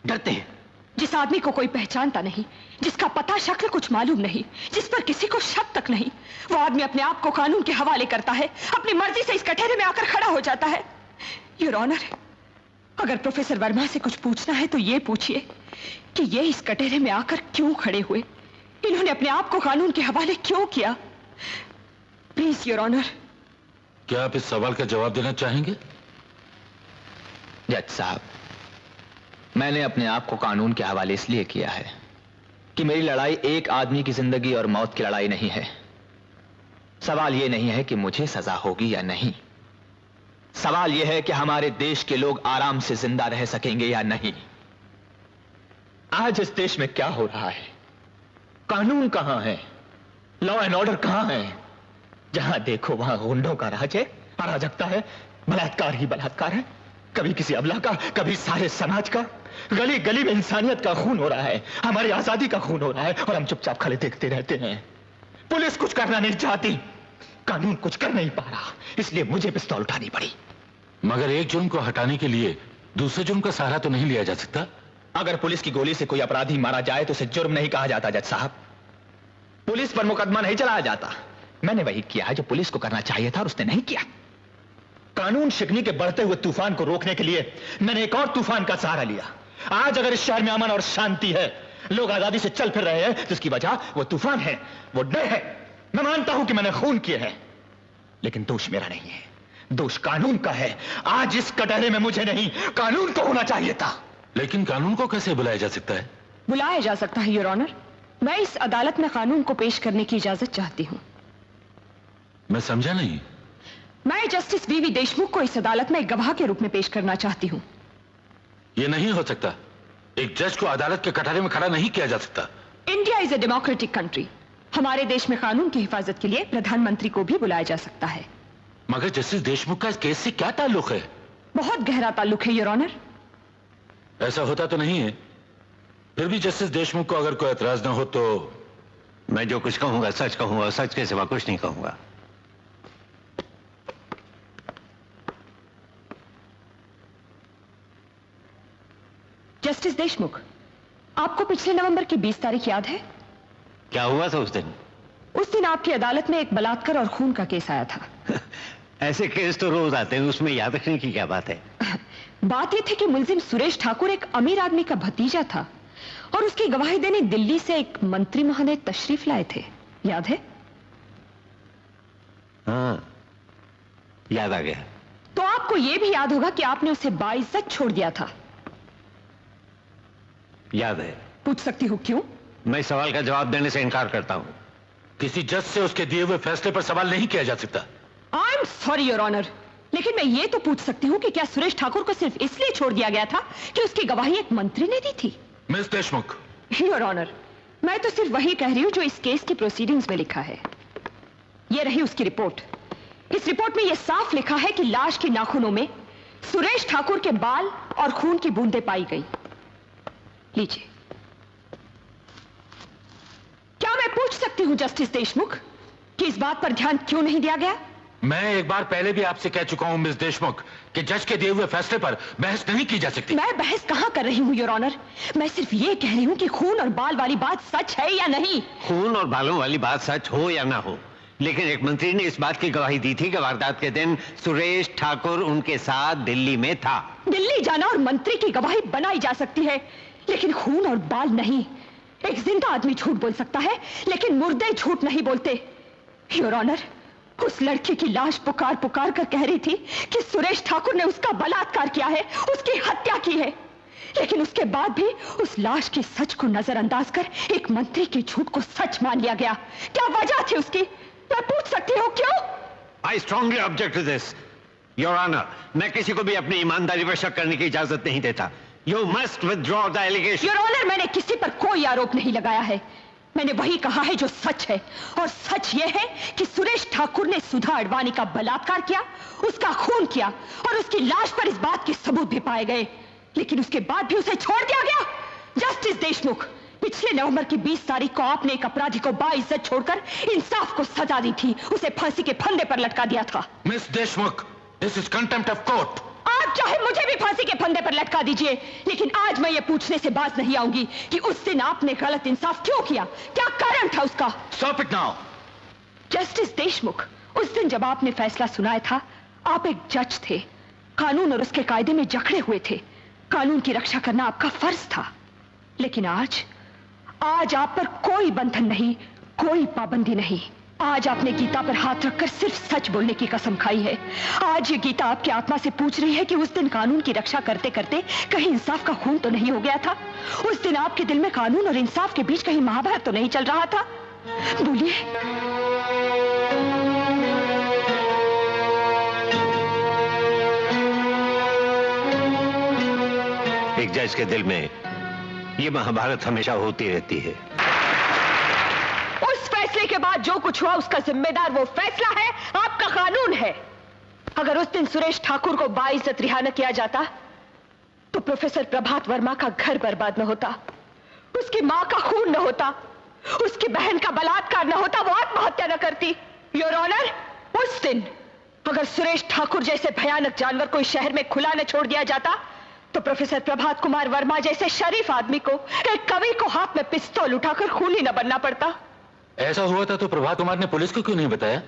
डरते हैं। जिस आदमी को कोई पहचानता नहीं, जिसका पता शक्ल कुछ मालूम नहीं, जिस पर किसी को शक तक नहीं, वो आदमी अपने आप को कानून के हवाले करता है, अपनी मर्जी से इस कटहरे में आकर खड़ा हो जाता है। योर ऑनर, अगर प्रोफेसर वर्मा से कुछ पूछना है तो ये पूछिए कि ये इस कटहरे में आकर क्यों खड़े हुए, इन्होंने अपने आप को कानून के हवाले क्यों किया। Please your honour. क्या आप इस सवाल का जवाब देना चाहेंगे? जज साहब, मैंने अपने आप को कानून के हवाले इसलिए किया है कि मेरी लड़ाई एक आदमी की जिंदगी और मौत की लड़ाई नहीं है। सवाल यह नहीं है कि मुझे सजा होगी या नहीं, सवाल यह है कि हमारे देश के लोग आराम से जिंदा रह सकेंगे या नहीं। आज इस देश में क्या हो रहा है? कानून कहां है? लॉ एंड ऑर्डर कहां है? जहां देखो वहां गुंडों का राज है, अराजकता है, बलात्कार ही बलात्कार है, कभी किसी अबला का, कभी सारे समाज का। गली गली में इंसानियत का खून हो रहा है, हमारी आजादी का खून हो रहा है, और हम चुपचाप खड़े देखते रहते हैं। पुलिस कुछ करना नहीं चाहती, कानून कुछ कर नहीं पा रहा, इसलिए मुझे पिस्तौल उठानी पड़ी। मगर एक जुर्म को हटाने के लिए दूसरे जुर्म का सहारा तो नहीं लिया जा सकता? अगर पुलिस की गोली से कोई अपराधी मारा जाए तो उसे जुर्म नहीं कहा जाता जज साहब, पुलिस पर मुकदमा नहीं चलाया जाता। मैंने वही किया जो पुलिस को करना चाहिए था और उसने नहीं किया। कानून शिकनी के बढ़ते हुए तूफान को रोकने के लिए मैंने एक और तूफान का सहारा लिया। आज अगर इस शहर में अमन और शांति है, लोग आजादी से चल फिर रहे हैं, जिसकी वजह वो तूफान है, वो डर है। मैं मानता हूं कि मैंने खून किए हैं, लेकिन दोष मेरा नहीं है, दोष कानून का है। आज इस कटहरे में मुझे नहीं, कानून को होना चाहिए था। लेकिन कानून को कैसे बुलाया जा सकता है? बुलाया जा सकता है योर ऑनर। मैं इस अदालत में कानून को पेश करने की इजाजत चाहती हूँ। मैं समझा नहीं। मैं जस्टिस वीवी देशमुख को इस अदालत में एक गवाह के रूप में पेश करना चाहती हूँ। यह नहीं हो सकता, एक जज को अदालत के कटहरे में खड़ा नहीं किया जा सकता। India is a democratic country. हमारे देश में कानून की हिफाजत के लिए प्रधानमंत्री को भी बुलाया जा सकता है। मगर जस्टिस देशमुख का इस केस से क्या ताल्लुक है? बहुत गहरा ताल्लुक है योर ऑनर। ऐसा होता तो नहीं है, फिर भी जस्टिस देशमुख को अगर कोई एतराज ना हो तो। मैं जो कुछ कहूंगा सच कहूंगा, सच के सिवा कुछ नहीं कहूंगा। जस्टिस देशमुख, आपको पिछले नवंबर की 20 तारीख याद है? क्या हुआ था उस दिन? उस दिन आपकी अदालत में एक बलात्कार और खून का केस आया था। ऐसे केस तो रोज आते हैं, उसमें याद रखने की क्या बात है? बात यह थी कि मुलजिम सुरेश ठाकुर एक अमीर आदमी का भतीजा था और उसकी गवाही देने दिल्ली से एक मंत्री महोदय तशरीफ लाए थे, याद है? हाँ, याद आ गया। तो आपको यह भी याद होगा कि आपने उसे बाइज्जत छोड़ दिया था। याद है। पूछ सकती हूँ क्यों? मैं सवाल का जवाब देने से इनकार करता हूं। किसी जज से उसके दिए हुए फैसले पर सवाल नहीं किया जा सकता। I am sorry your honour, लेकिन मैं ये तो पूछ सकती हूँ कि क्या सुरेश ठाकुर को सिर्फ इसलिए छोड़ दिया गया था कि उसकी गवाही एक मंत्री ने दी थी? मिस देशमुख। योर ऑनर, मैं तो सिर्फ वही कह रही हूँ जो इस केस की प्रोसीडिंग्स में लिखा है। ये रही उसकी रिपोर्ट। इस रिपोर्ट में यह साफ लिखा है कि लाश के नाखूनों में सुरेश ठाकुर के बाल और खून की बूंदें पाई गई। लीजिए। क्या मैं पूछ सकती हूं जस्टिस देशमुख कि इस बात पर ध्यान क्यों नहीं दिया गया? मैं एक बार पहले भी आपसे कह चुका हूं मिस देशमुख कि जज के दिए हुए फैसले पर बहस नहीं की जा सकती। मैं बहस कहां कर रही हूं योर ऑनर, मैं सिर्फ ये कह रही हूं कि खून और बाल वाली बात सच है या नहीं। खून और बालों वाली बात सच हो या ना हो, लेकिन एक मंत्री ने इस बात की गवाही दी थी कि वारदात के दिन सुरेश ठाकुर उनके साथ दिल्ली में था। दिल्ली जाना और मंत्री की गवाही बनाई जा सकती है, लेकिन खून और बाल नहीं। एक जिंदा आदमी झूठ बोल सकता है, लेकिन मुर्दे झूठ नहीं बोलते। योर ऑनर, उस लड़की की लाश पुकार पुकार कर कह रही थी कि सुरेश ठाकुर ने उसका बलात्कार किया है, उसकी हत्या की है, लेकिन उसके बाद भी उस लाश की सच को नजरअंदाज कर एक मंत्री के झूठ को सच मान लिया गया। क्या वजह थी उसकी? मैं पूछ सकती हूँ क्यों? I strongly object to this your honour. मैं किसी को भी अपनी ईमानदारी पर शक करने की इजाजत नहीं देता। You must withdraw the allegation. Your honour, मैंने किसी पर कोई आरोप नहीं लगाया है। मैंने वही कहा है जो सच है, और सच ये है कि सुरेश ठाकुर ने सुधा अडवाणी का बलात्कार किया, उसका खून किया, और उसकी लाश पर इस बात के सबूत भी पाए गए, लेकिन उसके बाद भी उसे छोड़ दिया गया। जस्टिस देशमुख, पिछले नवंबर की 20 तारीख को आपने एक अपराधी को बाइज्जत छोड़कर इंसाफ को सजा दी थी, उसे फांसी के फंदे पर लटका दिया था। Miss Deshmukh, this is contempt of court. आप चाहे मुझे भी फांसी के फंदे पर लटका दीजिए, लेकिन आज मैं ये पूछने से बाज नहीं आऊंगी कि उस दिन आपने गलत इंसाफ क्यों किया, क्या कारण था उसका। Stop it now. Justice Deshmukh, उस दिन जब आपने फैसला सुनाया था, आप एक जज थे, कानून और उसके कायदे में जकड़े हुए थे, कानून की रक्षा करना आपका फर्ज था। लेकिन आज आप पर कोई बंधन नहीं, कोई पाबंदी नहीं। आज आपने गीता पर हाथ रखकर सिर्फ सच बोलने की कसम खाई है। आज ये गीता आपकी आत्मा से पूछ रही है कि उस दिन कानून की रक्षा करते करते कहीं इंसाफ का खून तो नहीं हो गया था? उस दिन आपके दिल में कानून और इंसाफ के बीच कहीं महाभारत तो नहीं चल रहा था? बोलिए। एक जज के दिल में ये महाभारत हमेशा होती रहती है। उस फैसले के बाद जो कुछ हुआ उसका जिम्मेदार वो फैसला है, आपका कानून है। अगर उस दिन सुरेश ठाकुर को बाइज्जत रिहा न किया जाता तो प्रोफेसर प्रभात वर्मा का घर बर्बाद न होता, उसकी मां का खून न होता, उसकी बहन का बलात्कार न होता, वो आत्महत्या न करती। योर ऑनर, उस दिन अगर सुरेश ठाकुर जैसे भयानक जानवर को इस शहर में खुला न छोड़ दिया जाता तो प्रोफेसर प्रभात कुमार वर्मा जैसे शरीफ आदमी को, एक कवि को हाथ में पिस्तौल उठाकर खूनी न बनना पड़ता। ऐसा हुआ था तो प्रभात कुमार ने पुलिस को क्यों नहीं बताया?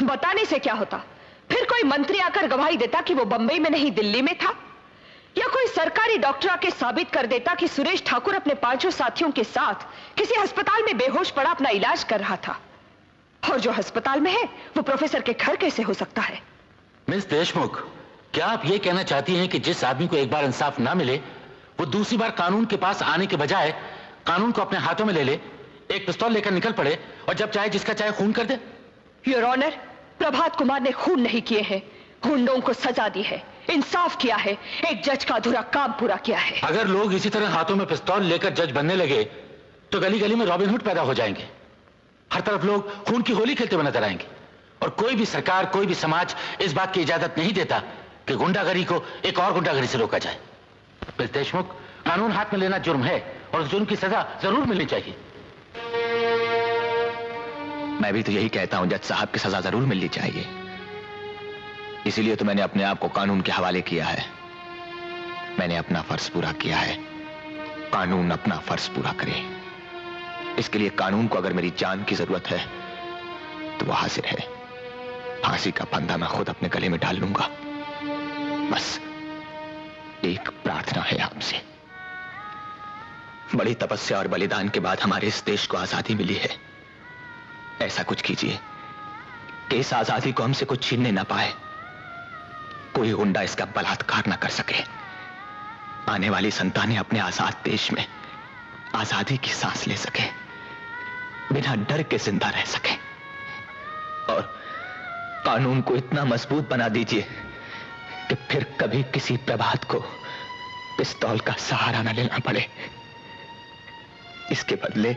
बताने से क्या होता? फिर कोई मंत्री आकर गवाही देता कि वो बंबई में नहीं दिल्ली में था, या कोई सरकारी डॉक्टर आके साबित कर देता कि सुरेश ठाकुर अपने 5 साथियों के साथ किसी अस्पताल में बेहोश पड़ा अपना इलाज कर रहा था। और जो अस्पताल में है वो प्रोफेसर के घर कैसे हो सकता है? मिस देशमुख, क्या आप ये कहना चाहती हैं कि जिस आदमी को एक बार इंसाफ ना मिले वो दूसरी बार कानून के पास आने के बजाय कानून को अपने हाथों में ले ले, एक पिस्तौल लेकर निकल पड़े और जब चाहे जिसका चाहे खून कर दे? योर ऑनर, प्रभात कुमार ने खून नहीं किए हैं, गुंडों को सजा दी है, इंसाफ किया है, एक जज का अधूरा काम पूरा किया है। अगर लोग इसी तरह हाथों में पिस्तौल लेकर जज बनने लगे तो गली गली में रॉबिन हुड पैदा हो जाएंगे। हर तरफ लोग खून की होली खेलते हुए नजर आएंगे और कोई भी सरकार, कोई भी समाज इस बात की इजाजत नहीं देता कि गुंडागरी को एक और गुंडागरी से रोका जाए। मिस देशमुख, कानून हाथ में लेना जुर्म है और उस जुर्म की सजा जरूर मिलनी चाहिए। मैं भी तो यही कहता हूं, जज साहब की सजा जरूर मिलनी चाहिए। इसीलिए तो मैंने अपने आप को कानून के हवाले किया है। मैंने अपना फर्ज पूरा किया है, कानून अपना फर्ज पूरा करे। इसके लिए कानून को अगर मेरी जान की जरूरत है तो वो हाजिर है। फांसी का फंदा मैं खुद अपने गले में डाल लूंगा। बस एक प्रार्थना है आपसे, बड़ी तपस्या और बलिदान के बाद हमारे इस देश को आजादी मिली है। ऐसा कुछ कीजिए कि इस आजादी को हमसे कुछ छीनने ना पाए, कोई गुंडा इसका बलात्कार ना कर सके। आने वाली संतानें अपने आजाद देश में आजादी की सांस ले सके, बिना डर के जिंदा रह सके। और कानून को इतना मजबूत बना दीजिए कि फिर कभी किसी प्रभात को पिस्तौल का सहारा न लेना पड़े। इसके बदले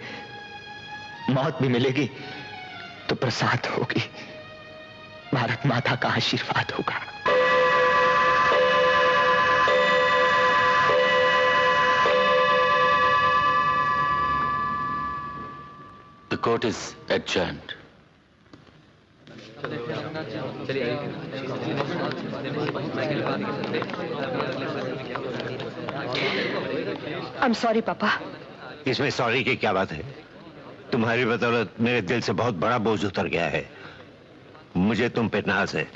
मौत भी मिलेगी तो प्रसाद होगी, भारत माता का आशीर्वाद होगा। The court is adjourned. I'm sorry, पापा। इसमें सॉरी की क्या बात है? तुम्हारी बदौलत मेरे दिल से बहुत बड़ा बोझ उतर गया है। मुझे तुम पे नाज है।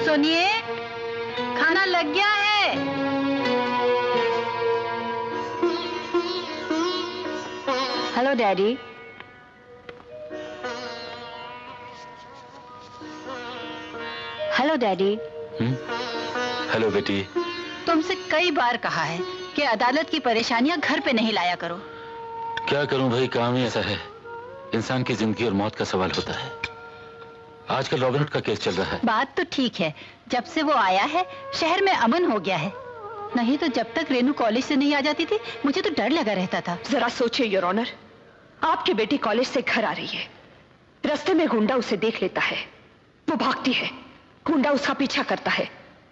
सुनिए, खाना लग गया है। Hello daddy. Hello daddy. Hello बेटी। तुमसे कई बार कहा है कि अदालत की परेशानियां घर पे नहीं लाया करो। क्या करूं भाई, काम ही ऐसा है। इंसान की जिंदगी और मौत का सवाल होता है। आजकल रॉबिन हुड का केस चल रहा है। बात तो ठीक है, जब से वो आया है शहर में अमन हो गया है। नहीं तो जब तक रेनू कॉलेज से नहीं आ जाती थी मुझे तो डर लगा रहता था। जरा सोचिए योर ऑनर, आपकी बेटी कॉलेज से घर आ रही है, रास्ते में गुंडा उसे देख लेता है, वो भागती है, गुंडा उसका पीछा करता है,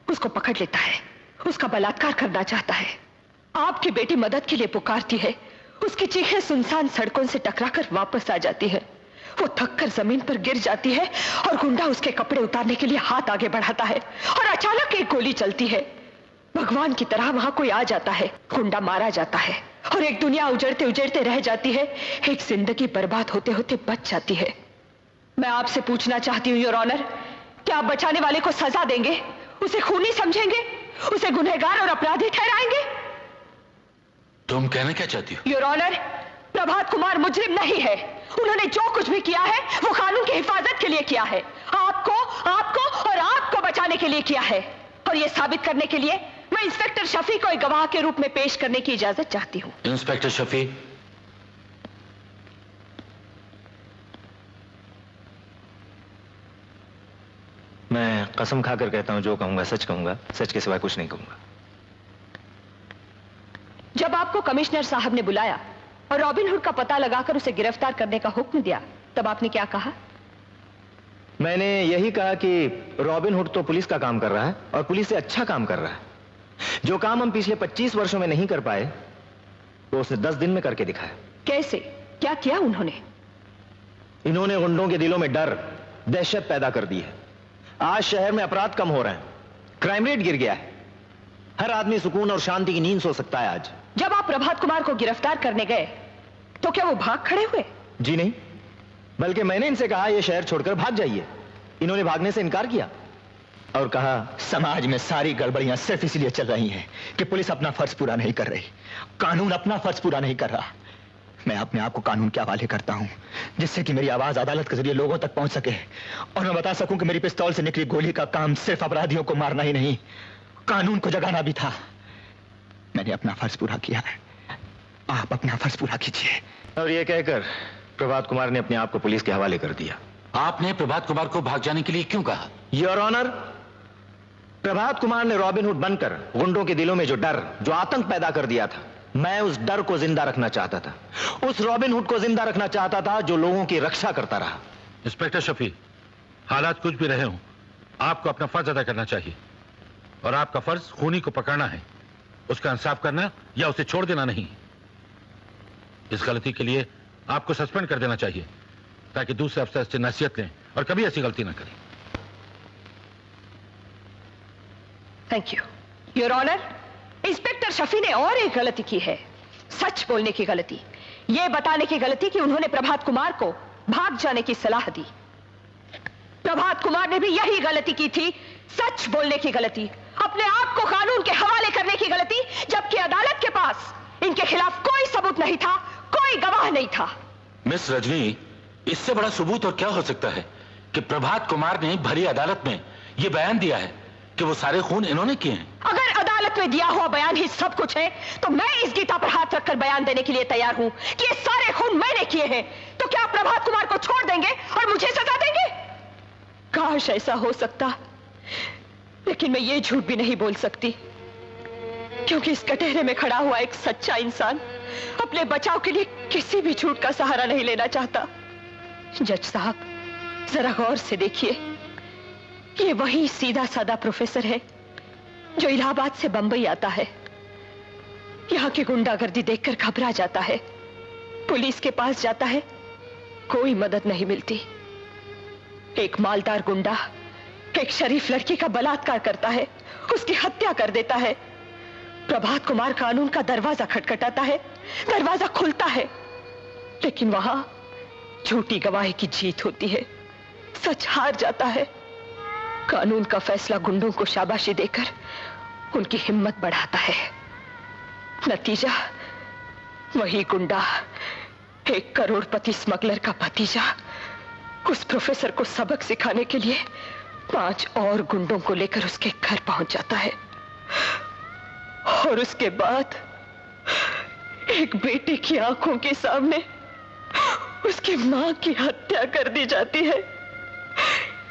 उसको पकड़ लेता है, उसका बलात्कार करना चाहता है। आपकी बेटी मदद के लिए पुकारती है, उसकी चीखें सुनसान सड़कों से टकराकर वापस आ जाती है। वो थककर जमीन पर गिर जाती है और गुंडा उसके कपड़े उतारने के लिए हाथ आगे बढ़ाता है और अचानक एक गोली चलती है। भगवान की तरह वहां कोई आ जाता है, गुंडा मारा जाता है और एक दुनिया उजड़ते उजड़ते रह जाती है, एक जिंदगी बर्बाद होते होते बच जाती है। मैं आपसे पूछना चाहती हूँ योर ऑनर, क्या आप बचाने वाले को सजा देंगे? उसे खूनी समझेंगे? उसे गुनहगार और अपराधी ठहराएंगे? तुम कहना क्या चाहती हो? योर ऑनर, प्रभात कुमार मुजरिम नहीं है। उन्होंने जो कुछ भी किया है वो कानून की हिफाजत के लिए किया है, आपको आपको और आपको बचाने के लिए किया है। और यह साबित करने के लिए मैं इंस्पेक्टर शफी को एक गवाह के रूप में पेश करने की इजाजत चाहती हूं। इंस्पेक्टर शफी, मैं कसम खाकर कहता हूं, जो कहूंगा सच कहूंगा, सच के सिवा कुछ नहीं कहूंगा। जब आपको कमिश्नर साहब ने बुलाया और रॉबिन हुड का पता लगाकर उसे गिरफ्तार करने का हुक्म दिया, तब आपने क्या कहा? मैंने यही कहा कि रॉबिन हुड तो पुलिस का काम कर रहा है और पुलिस से अच्छा काम कर रहा है। जो काम हम पिछले 25 वर्षों में नहीं कर पाए, वो उसने 10 दिन में करके दिखाया। कैसे? क्या किया उन्होंने? इन्होंने गुंडों के दिलों में डर, दहशत पैदा कर दी है। आज शहर में अपराध कम हो रहे हैं, क्राइम रेट गिर गया है। हर आदमी सुकून और शांति की नींद सो सकता है आज। जब आप प्रभात कुमार को गिरफ्तार करने गए तो क्या वो भाग खड़े हुए? जी नहीं, बल्कि मैंने इनसे कहा यह शहर छोड़कर भाग जाइए। इन्होंने भागने से इनकार किया और कहा समाज में सारी गड़बड़ियां सिर्फ इसलिए चल रही हैं कि पुलिस अपना फर्ज पूरा नहीं कर रही, कानून अपना फर्ज पूरा नहीं कर रहा। मैं अपने आप को कानून के हवाले करता हूं, जिससे कि मेरी आवाज अदालत के जरिए लोगों तक पहुंच सके और मैं बता सकूं कि मेरी पिस्तौल से निकली गोली का काम सिर्फ अपराधियों को मारना ही नहीं, कानून को जगाना भी था। मैंने अपना फर्ज पूरा किया है, आप अपना फर्ज पूरा कीजिए। और ये कहकर प्रभात कुमार ने अपने आप को पुलिस के हवाले कर दिया। आपने प्रभात कुमार को भाग जाने के लिए क्यों कहा? योर ऑनर, प्रभात कुमार ने रॉबिन हुड बनकर गुंडों के दिलों में जो डर, जो आतंक पैदा कर दिया था, मैं उस डर को जिंदा रखना चाहता था। उस रॉबिन हुड को जिंदा रखना चाहता था जो लोगों की रक्षा करता रहा। इंस्पेक्टर शफी, हालात कुछ भी रहे हों, आपको अपना फर्ज अदा करना चाहिए और आपका फर्ज खूनी को पकड़ना है, उसका इंसाफ करना या उसे छोड़ देना नहीं। इस गलती के लिए आपको सस्पेंड कर देना चाहिए ताकि दूसरे अफसर से नसीहत लें और कभी ऐसी गलती ना करें। Thank you your honour. Inspector Shafi ने और एक गलती की है, सच बोलने की गलती, यह बताने की गलती कि उन्होंने प्रभात कुमार को भाग जाने की सलाह दी। प्रभात कुमार ने भी यही गलती की थी, सच बोलने की गलती, अपने आप को कानून के हवाले करने की गलती, जबकि अदालत के पास इनके खिलाफ कोई सबूत नहीं था, कोई गवाह नहीं था। मिस रजनी, इससे बड़ा सबूत और क्या हो सकता है कि प्रभात कुमार ने भरी अदालत में यह बयान दिया है कि वो सारे खून इन्होंने किए हैं। अगर अदालत में दिया हुआ बयान ही सब कुछ है, तो मैं इस गीता पर हाथ रखकर बयान देने के लिए तैयार हूं कि ये सारे खून मैंने किए हैं। तो क्या प्रभात कुमार को छोड़ देंगे और मुझे सजा देंगे? काश ऐसा हो सकता, लेकिन मैं ये झूठ भी नहीं बोल सकती, क्योंकि इस कटहरे में खड़ा हुआ एक सच्चा इंसान अपने बचाव के लिए किसी भी झूठ का सहारा नहीं लेना चाहता। जज साहब, जरा गौर से देखिए, ये वही सीधा साधा प्रोफेसर है जो इलाहाबाद से बंबई आता है, यहां की गुंडागर्दी देखकर घबरा जाता है, पुलिस के पास जाता है, कोई मदद नहीं मिलती। एक मालदार गुंडा एक शरीफ लड़की का बलात्कार करता है, उसकी हत्या कर देता है। प्रभात कुमार कानून का दरवाजा खटखटाता है, दरवाजा खुलता है, लेकिन वहां झूठी गवाही की जीत होती है, सच हार जाता है। कानून का फैसला गुंडों को शाबाशी देकर उनकी हिम्मत बढ़ाता है। नतीजा वही गुंडा, एक करोड़पति स्मगलर का भतीजा, उस प्रोफेसर को सबक सिखाने के लिए 5 और गुंडों को लेकर उसके घर पहुंच जाता है। और उसके बाद एक बेटे की आंखों के सामने उसकी मां की हत्या कर दी जाती है।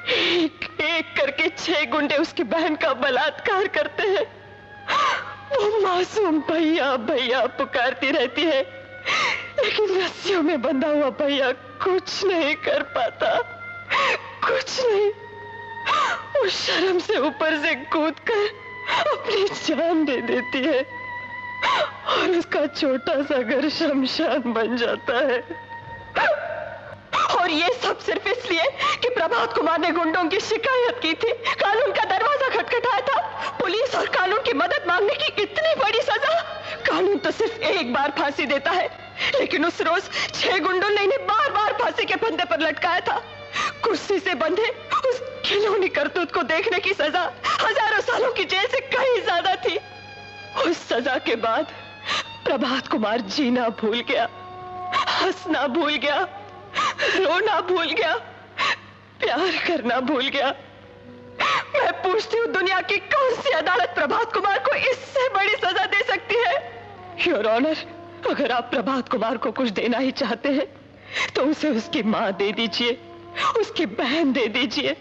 एक एक करके 6 गुंडे उसकी बहन का बलात्कार करते हैं। वो मासूम भैया भैया पुकारती रहती है, लेकिन रस्सियों में बंधा हुआ भैया कुछ नहीं कर पाता, कुछ नहीं। वो शर्म से ऊपर से कूदकर अपनी जान दे देती है और उसका छोटा सा घर शमशान बन जाता है। और ये सब सिर्फ इसलिए कि प्रभात कुमार ने गुंडों की शिकायत की थी, कानून का दरवाजा खटखटाया था। पुलिस और कानून की मदद मांगने की इतनी बड़ी सजा। कानून तो सिर्फ एक बार फांसी देता है, लेकिन उस रोज 6 गुंडों ने इन्हें बार बार फांसी के फंदे पर लटकाया था। कुर्सी से बंधे उस खिलौनी करतूत को देखने की सजा हजारों सालों की जेल से कहीं ज्यादा थी। उस सजा के बाद प्रभात कुमार जीना भूल गया, हंसना भूल गया, रोना भूल गया, प्यार करना भूल गया। मैं पूछती हूँ दुनिया की कौन सी अदालत प्रभात कुमार को इससे बड़ी सजा दे सकती है? योर ऑनर, अगर आप प्रभात कुमार को कुछ देना ही चाहते हैं तो उसे उसकी माँ दे दीजिए, उसकी बहन दे दीजिए,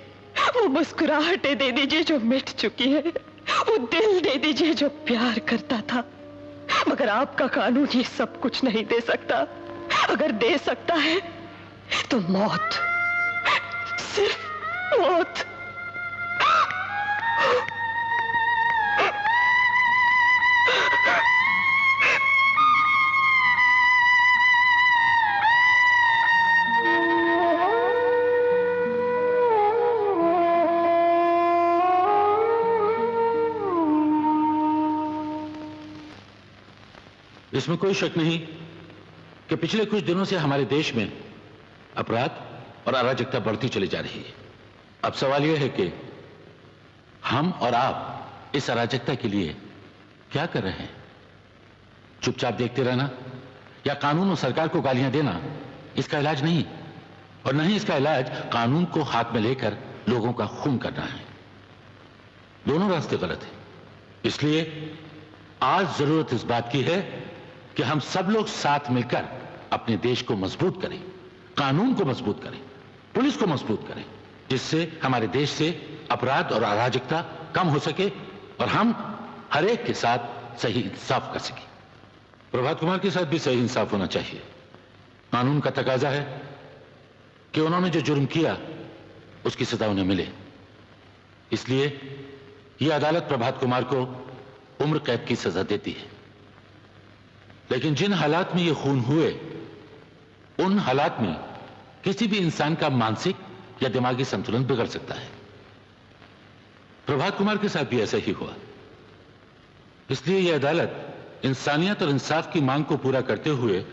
वो मुस्कुराहटें दे दीजिए जो मिट चुकी है, वो दिल दे दीजिए जो प्यार करता था। मगर आपका कानून ये सब कुछ नहीं दे सकता। अगर दे सकता है तो मौत, सिर्फ मौत। इसमें कोई शक नहीं कि पिछले कुछ दिनों से हमारे देश में अपराध और अराजकता बढ़ती चली जा रही है। अब सवाल यह है कि हम और आप इस अराजकता के लिए क्या कर रहे हैं? चुपचाप देखते रहना या कानून और सरकार को गालियां देना इसका इलाज नहीं, और नहीं इसका इलाज कानून को हाथ में लेकर लोगों का खून करना है। दोनों रास्ते गलत हैं। इसलिए आज जरूरत इस बात की है कि हम सब लोग साथ मिलकर अपने देश को मजबूत करें, कानून को मजबूत करें, पुलिस को मजबूत करें, जिससे हमारे देश से अपराध और अराजकता कम हो सके और हम हर एक के साथ सही इंसाफ कर सकें। प्रभात कुमार के साथ भी सही इंसाफ होना चाहिए। कानून का तकाजा है कि उन्होंने जो जुर्म किया उसकी सजा उन्हें मिले। इसलिए यह अदालत प्रभात कुमार को उम्र कैद की सजा देती है। लेकिन जिन हालात में ये खून हुए, उन हालात में किसी भी इंसान का मानसिक या दिमागी संतुलन बिगड़ सकता है। प्रभात कुमार के साथ भी ऐसा ही हुआ। इसलिए यह अदालत इंसानियत और इंसाफ की मांग को पूरा करते हुए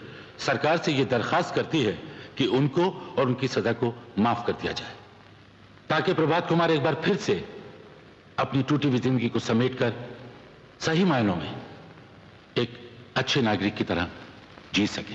सरकार से यह दरखास्त करती है कि उनको और उनकी सजा को माफ कर दिया जाए, ताकि प्रभात कुमार एक बार फिर से अपनी टूटी हुई जिंदगी को समेटकर सही मायनों में एक अच्छे नागरिक की तरह जी सके।